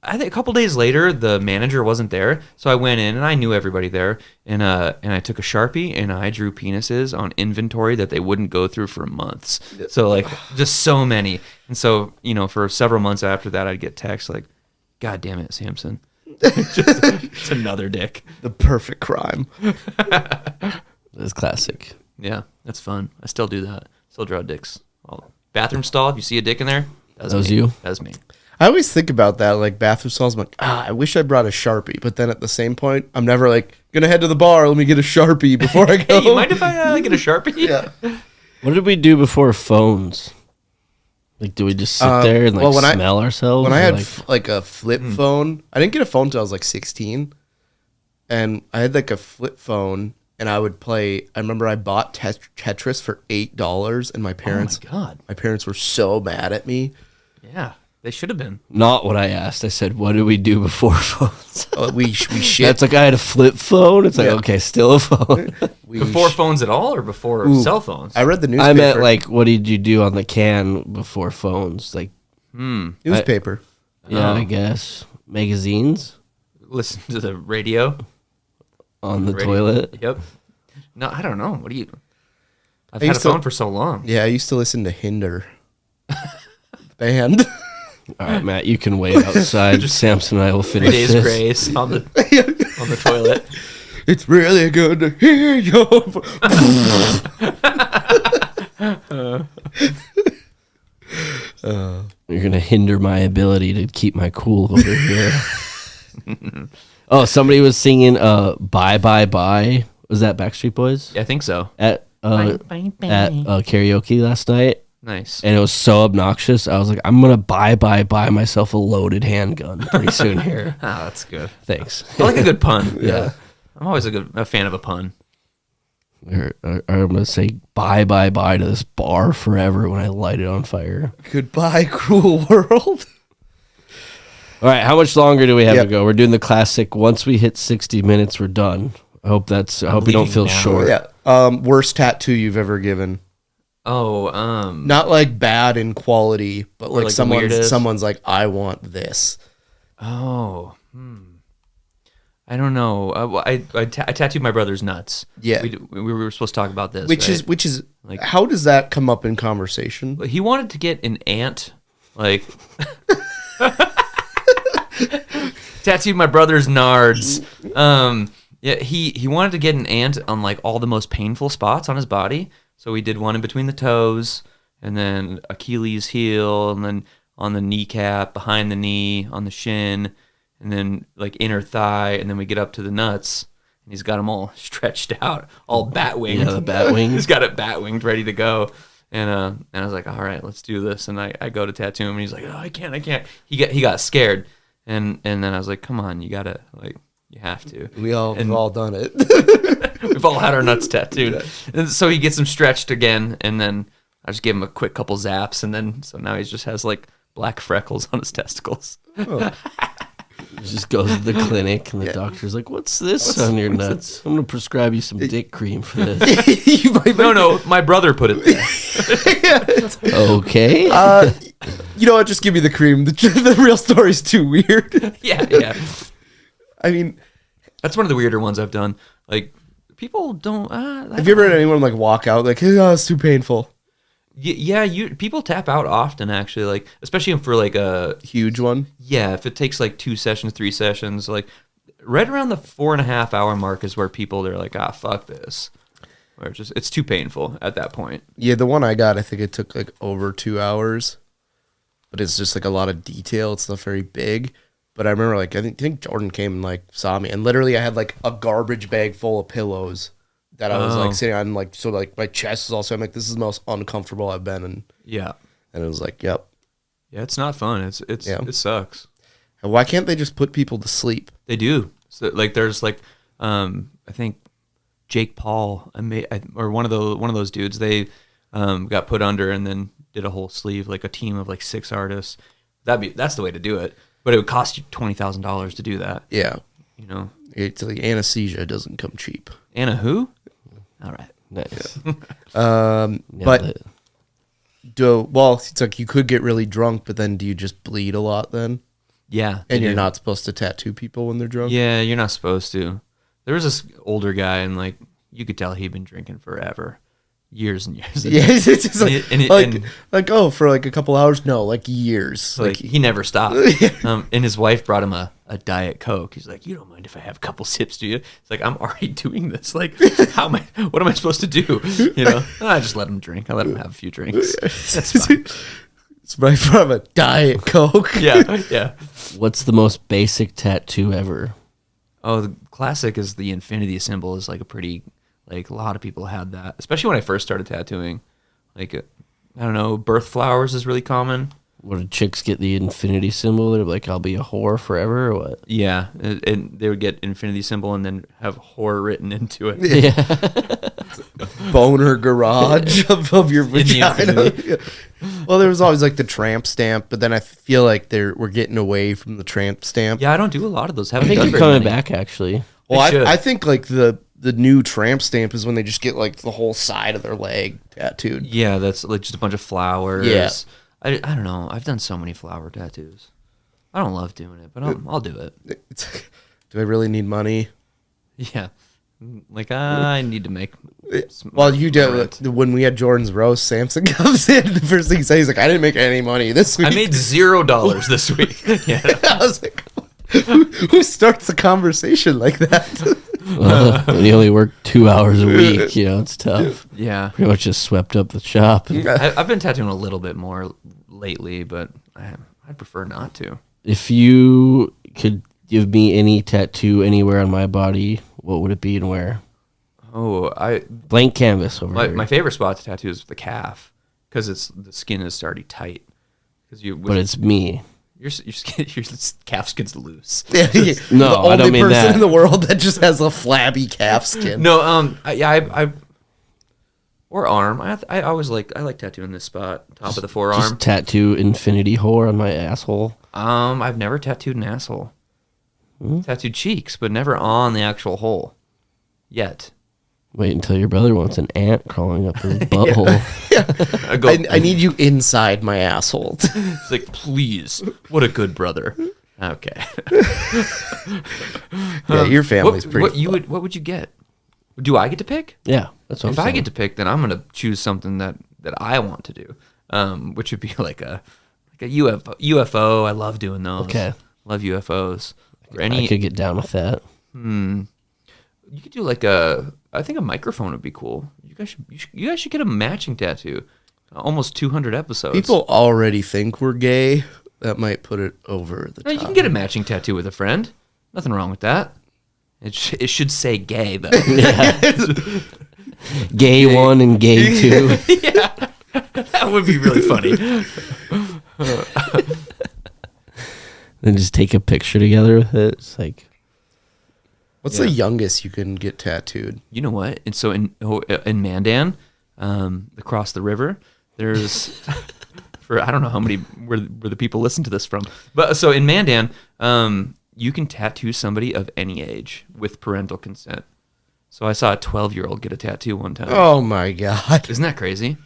I think a couple days later the manager wasn't there, so I went in and I knew everybody there, and I took a Sharpie and I drew penises on inventory that they wouldn't go through for months. So like just so many, and so for several months after that I'd get texts like, "God damn it, Sampson, just another dick." The perfect crime. That's classic. Yeah, that's fun. I still do that. Still draw dicks. Bathroom stall. If you see a dick in there, That was you? That's me. I always think about that, like bathroom stalls. I'm like, I wish I brought a Sharpie. But then at the same point, I'm never like, gonna head to the bar. Let me get a Sharpie before I go. Hey, you mind if I get a Sharpie? Yeah. What did we do before phones? Like, do we just sit there and like smell ourselves? When I had like, a flip phone, I didn't get a phone until I was like 16. And I had like a flip phone, and I would play. I remember I bought Tetris for $8, and my parents, Oh my God. my parents were so mad at me. Yeah, they should have been. not what I asked. I said, what did we do before phones? We shit. That's like I had a flip phone. It's like, Yeah. okay, still a phone. Before phones at all, or before cell phones? I read the newspaper. I meant like, what did you do on the can before phones? Like, newspaper. yeah, I guess magazines Listen to the radio. on the Radio. toilet. Yep. No, I don't know. What do you? I've I had a used to- phone for so long. Yeah, I used to listen to Hinder band. All right, Matt, you can wait outside. Samson and I will 3 finish Days this. Grace on the toilet. It's really good to hear you. You're gonna hinder my ability to keep my cool over here. Oh, somebody was singing "Bye Bye Bye." Was that Backstreet Boys Yeah, I think so. at karaoke last night? Nice. And it was so obnoxious. I was like, I'm gonna buy myself a loaded handgun pretty soon here. Ah, that's good. Thanks. I like a good pun. Yeah. I'm always a fan of a pun. I'm gonna say bye to this bar forever when I light it on fire. Goodbye, cruel world. All right, how much longer do we have Yep. to go? We're doing the classic. Once we hit 60 minutes, we're done. I hope I hope you don't leaving feel now. short. Yeah. Worst tattoo you've ever given. Oh, Not like bad in quality, but like, like the weirdest. someone's like, I want this. I don't know. I tattooed my brother's nuts. Yeah. we were supposed to talk about this, Which right? is Like- how does that come up in conversation? He wanted to get an ant, like tattooed my brother's nards. Yeah, he wanted to get an ant on like all the most painful spots on his body. So we did one in between the toes, and then Achilles heel, and then on the kneecap, behind the knee, on the shin, and then like inner thigh, and then we get up to the nuts, and he's got them all stretched out, all bat winged. Yeah, the bat wings. He's got it bat winged, ready to go. And I was like, all right, let's do this. And I go to tattoo him, and he's like, oh, I can't. He got scared, and then I was like, come on, you gotta like. You have to. We've all done it. We've all had our nuts tattooed. And so he gets them stretched again, and then I just gave him a quick couple zaps, and then so now he just has like black freckles on his testicles. He just goes to the clinic, and the doctor's like, "What's this on your nuts? I'm gonna prescribe you some dick cream for this." No, my brother put it there. Okay. You know what? Just give me the cream. The real story's too weird. Yeah. I mean, That's one of the weirder ones I've done. Like, people don't. have you ever had anyone like walk out like, "Oh, it's too painful"? Yeah, people tap out often, actually. Like, especially for like a Huge one. Yeah, if it takes like 2 sessions, 3 sessions, like right around the 4.5 hour mark is where they're like, fuck this. Or it's too painful at that point. Yeah, the one I got, I think it took like over 2 hours, but it's just like a lot of detail. It's not very big. But I remember like, I think Jordan came and like saw me, and literally I had like a garbage bag full of pillows that I was like sitting on, like, so like my chest is also, I'm like, this is the most uncomfortable I've been. And it was like, yep. Yeah, it's not fun. It sucks. And why can't they just put people to sleep? They do. So, like, there's like, I think Jake Paul, or one of those dudes, they got put under and then did a whole sleeve, like a team of like 6 artists. That's the way to do it. But it would cost you $20,000 to do that. Yeah. You know, It's like anesthesia doesn't come cheap. Anna who? All right. Nice. But it's like you could get really drunk, but then do you just bleed a lot then? Yeah. And you're not supposed to tattoo people when they're drunk? Yeah, you're not supposed to. There was this older guy, and like you could tell he'd been drinking forever. Years and years. Yeah, it's just like, for like a couple hours? No, like years. Like he never stopped. And his wife brought him a Diet Coke. He's like, "You don't mind if I have a couple sips, do you?" It's like, I'm already doing this. Like, what am I supposed to do? You know, I just let him drink. I let him have a few drinks. That's fine. It's right from a Diet Coke. Yeah. What's the most basic tattoo ever? Oh, the classic is the infinity symbol. Is like a lot of people had that, especially when I first started tattooing. Like, I don't know, birth flowers is really common. What, did chicks get the infinity symbol? They're like, "I'll be a whore forever," or what? Yeah, and they would get infinity symbol and then have whore written into it. Yeah. Boner garage of your vagina. Well, there was always like the tramp stamp, but then I feel like we're getting away from the tramp stamp. Yeah, I don't do a lot of those. I think they're coming back, actually. Well, I think like the new tramp stamp is when they just get like the whole side of their leg tattooed. Yeah, that's like just a bunch of flowers. Yeah. I don't know. I've done so many flower tattoos. I don't love doing it, but I'll do it. Do I really need money? Yeah. Like, I need to make... Well, you do. When we had Jordan's roast, Sampson comes in. The first thing he says, he's like, "I didn't make any money this week. I made $0 this week." Yeah. I was like, who starts a conversation like that? Well, when you only work 2 hours a week, it's tough. Yeah. Pretty much just swept up the shop. I've been tattooing a little bit more lately, but I'd prefer not to. If you could give me any tattoo anywhere on my body, what would it be and where? Oh, Blank canvas over here. My favorite spot to tattoo is the calf, because the skin is already tight. But it's me. Your calf skin's loose. No, I don't mean that. The only person in the world that just has a flabby calf skin. No, I or arm. I always like tattooing this spot, top of the forearm. Just tattoo infinity whore on my asshole. I've never tattooed an asshole. Tattooed cheeks, but never on the actual hole. Yet. Wait until your brother wants an ant crawling up his butthole. I need you inside my asshole. It's like, please. What a good brother. Okay. Yeah, your family's pretty. What would you get? Do I get to pick? Yeah, that's what If I'm saying. I get to pick, then I'm gonna choose something that I want to do, which would be like a UFO. I love doing those. Okay. Love UFOs. I could get down with that. You could do I think a microphone would be cool. You guys should get a matching tattoo. Almost 200 episodes. People already think we're gay. That might put it over the top. You can get a matching tattoo with a friend. Nothing wrong with that. It should say gay though. Gay 1 and gay 2. Yeah, that would be really funny. Then just take a picture together with it. It's like, what's the youngest you can get tattooed? You know what? And so in Mandan, across the river, There's for I don't know how many where the people listen to this from, but so in Mandan, you can tattoo somebody of any age with parental consent. So I saw a 12-year-old get a tattoo one time. Oh my god! Isn't that crazy?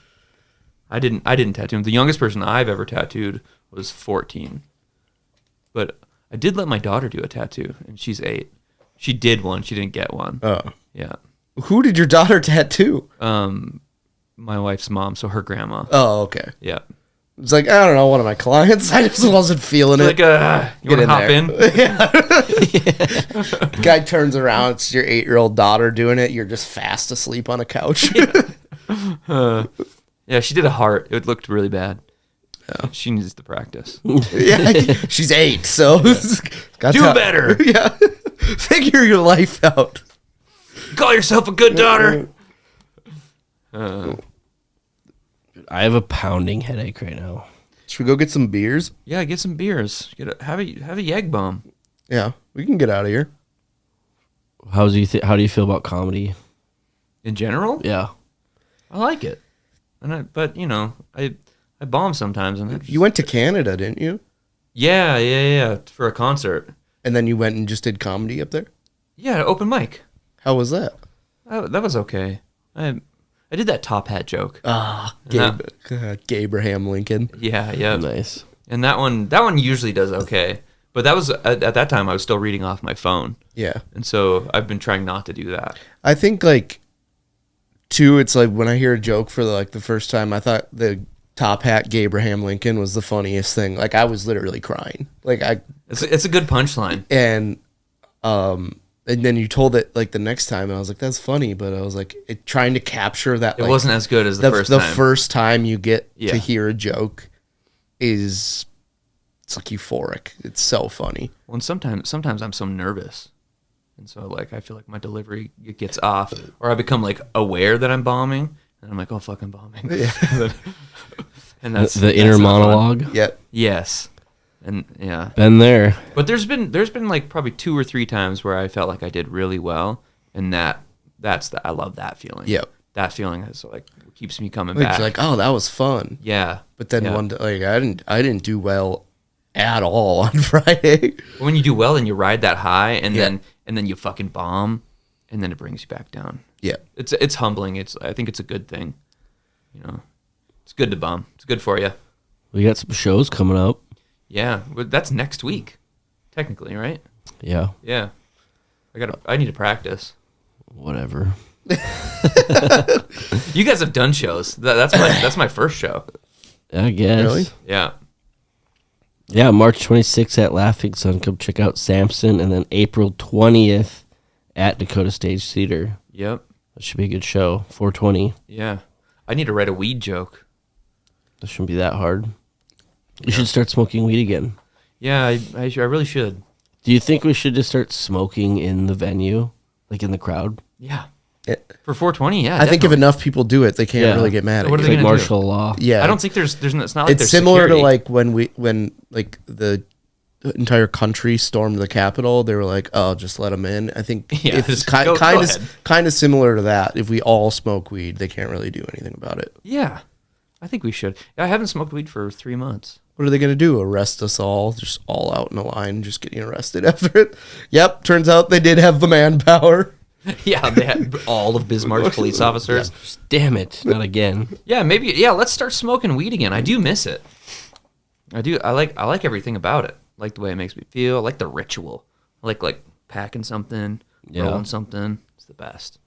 I didn't tattoo him. The youngest person I've ever tattooed was 14. But I did let my daughter do a tattoo, and she's 8. She did one. She didn't get one. Oh, Yeah. who did your daughter tattoo? My wife's mom, so her grandma. Oh, okay. Yeah. It's like, I don't know, one of my clients. I just wasn't feeling it. Like, you want to hop in? Guy turns around, it's your 8-year-old daughter doing it. You're just fast asleep on a couch. Yeah, she did a heart. It looked really bad. She needs to practice. Yeah, she's 8, so got Do better. Yeah, figure your life out. Call yourself a good daughter. I have a pounding headache right now. Should we go get some beers? Yeah, get some beers. Have a Yeg bomb. Yeah, we can get out of here. How do you feel about comedy? In general, Yeah. I like it. But you know, I bomb sometimes, and You went to Canada, didn't you? Yeah, for a concert. And then you went and just did comedy up there? Yeah, open mic. How was that? That was okay. I did that top hat joke. Ah, Abraham Lincoln. Yeah. Nice. And that one usually does okay. But that was at that time I was still reading off my phone. Yeah. And so I've been trying not to do that. I think like too, it's like when I hear a joke for the first time, I thought the top hat Abraham Lincoln was the funniest thing. Like I was literally crying. Like It's a good punchline. and then you told it like the next time, and I was like, that's funny, but I was like trying to capture that. It wasn't as good as the first time. The first time you get Yeah. to hear a joke it's like euphoric. It's so funny. Well, and sometimes I'm so nervous. And so like I feel like my delivery gets off, or I become like aware that I'm bombing, and I'm like, oh fuck, I'm bombing. Yeah. The And that's inner not fun. monologue. Yeah. Yes. And yeah. Been there. But there's been like probably 2 or 3 times where I felt like I did really well, and I love that feeling. Yep. That feeling is like keeps me coming It's back. like, oh, that was fun. Yeah. But then Yeah. one day, like I didn't do well at all on Friday. When you do well and you ride that high, and Yeah. then you fucking bomb, and then it brings you back down. Yeah. It's humbling. I think it's a good thing. You know, it's good to bomb. It's good for you. We got some shows coming up. Yeah, but that's next week, technically, right? Yeah. Yeah. I need to practice. Whatever. You guys have done shows. That's my first show. I guess. Really? Yeah. Yeah, March 26th at Laughing Sun. Come check out Sampson. And then April 20th at Dakota Stage Theater. Yep. That should be a good show. 420. Yeah. I need to write a weed joke. That shouldn't be that hard. You should start smoking weed again. Yeah, I really should. Do you think we should just start smoking in the venue? Like in the crowd? Yeah. Yeah. For 420, yeah. I think if definitely. enough people do it, they can't Yeah. really get mad So at what you. are they It's like gonna do? martial law. Yeah. I don't think there's it's not like It's there's similar security. to like when like the entire country stormed the Capitol. They were like, "Oh, just let them in." I think Yeah, if it's just go ahead. kind of similar to that. If we all smoke weed, they can't really do anything about it. Yeah. I think we should. I haven't smoked weed for 3 months. What are they going to do? Arrest us all? Just all out in a line, just getting arrested after it? Yep. Turns out they did have the manpower. Yeah, they had all of Bismarck's police officers. Damn it. Not again. Yeah, maybe. Yeah, let's start smoking weed again. I do miss it. I do. I like everything about it. I like the way it makes me feel. I like the ritual. I like packing something, Yeah. rolling something. It's the best.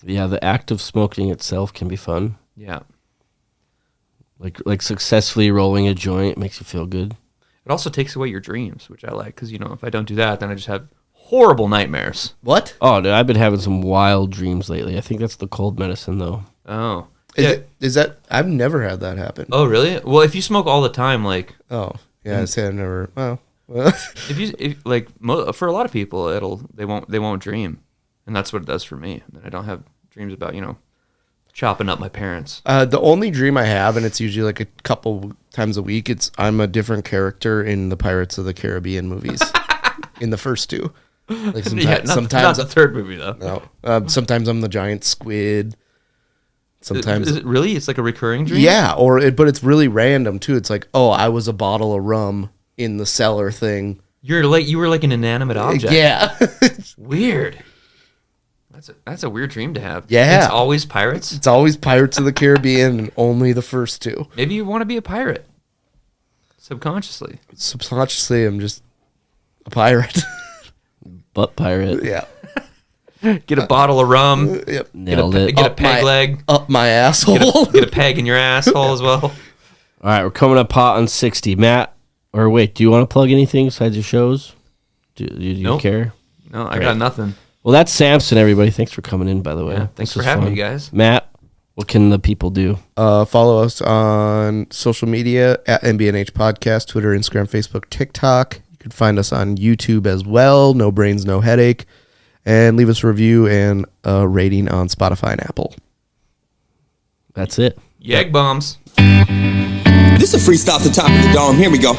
Yeah, the act of smoking itself can be fun. Yeah. Like successfully rolling a joint makes you feel good. It also takes away your dreams, which I like, because if I don't do that, then I just have horrible nightmares. What? Oh, dude, I've been having some wild dreams lately. I think that's the cold medicine, though. Oh. Is that? I've never had that happen. Oh, really? Well, if you smoke all the time, like Oh, yeah. I say I've never. Well, for a lot of people, they won't dream, and that's what it does for me. I don't have dreams about chopping up my parents. the only dream I have, and it's usually like a couple times a week, I'm a different character in the Pirates of the Caribbean movies. In the first two. Like sometimes, Not the third movie though. no. Sometimes I'm the giant squid. Sometimes Is it really? It's like a recurring dream? yeah, but it's really random too. It's like, oh, I was a bottle of rum in the cellar thing. You were like an inanimate object. Yeah. Weird. That's a weird dream to have. Yeah. It's always pirates? It's always Pirates of the Caribbean and only the first two. Maybe you want to be a pirate. Subconsciously. Subconsciously, I'm just a pirate. Butt pirate. Yeah. Get a bottle of rum. Yep. Nailed it. Get a peg leg. Up my asshole. Get a peg in your asshole as well. All right, we're coming up hot on 60. Matt, or wait, do you want to plug anything besides your shows? Do you Nope. care? No, I got nothing. Well, that's Sampson, everybody. Thanks for coming in, by the way. Yeah, thanks This for was having fun. me, guys. Matt, what can the people do? Follow us on social media at MBNH Podcast, Twitter, Instagram, Facebook, TikTok. You can find us on YouTube as well. No Brains, No Headache. And leave us a review and a rating on Spotify and Apple. That's it. Yeg bombs. This is a freestyle off the top of the dome. Here we go.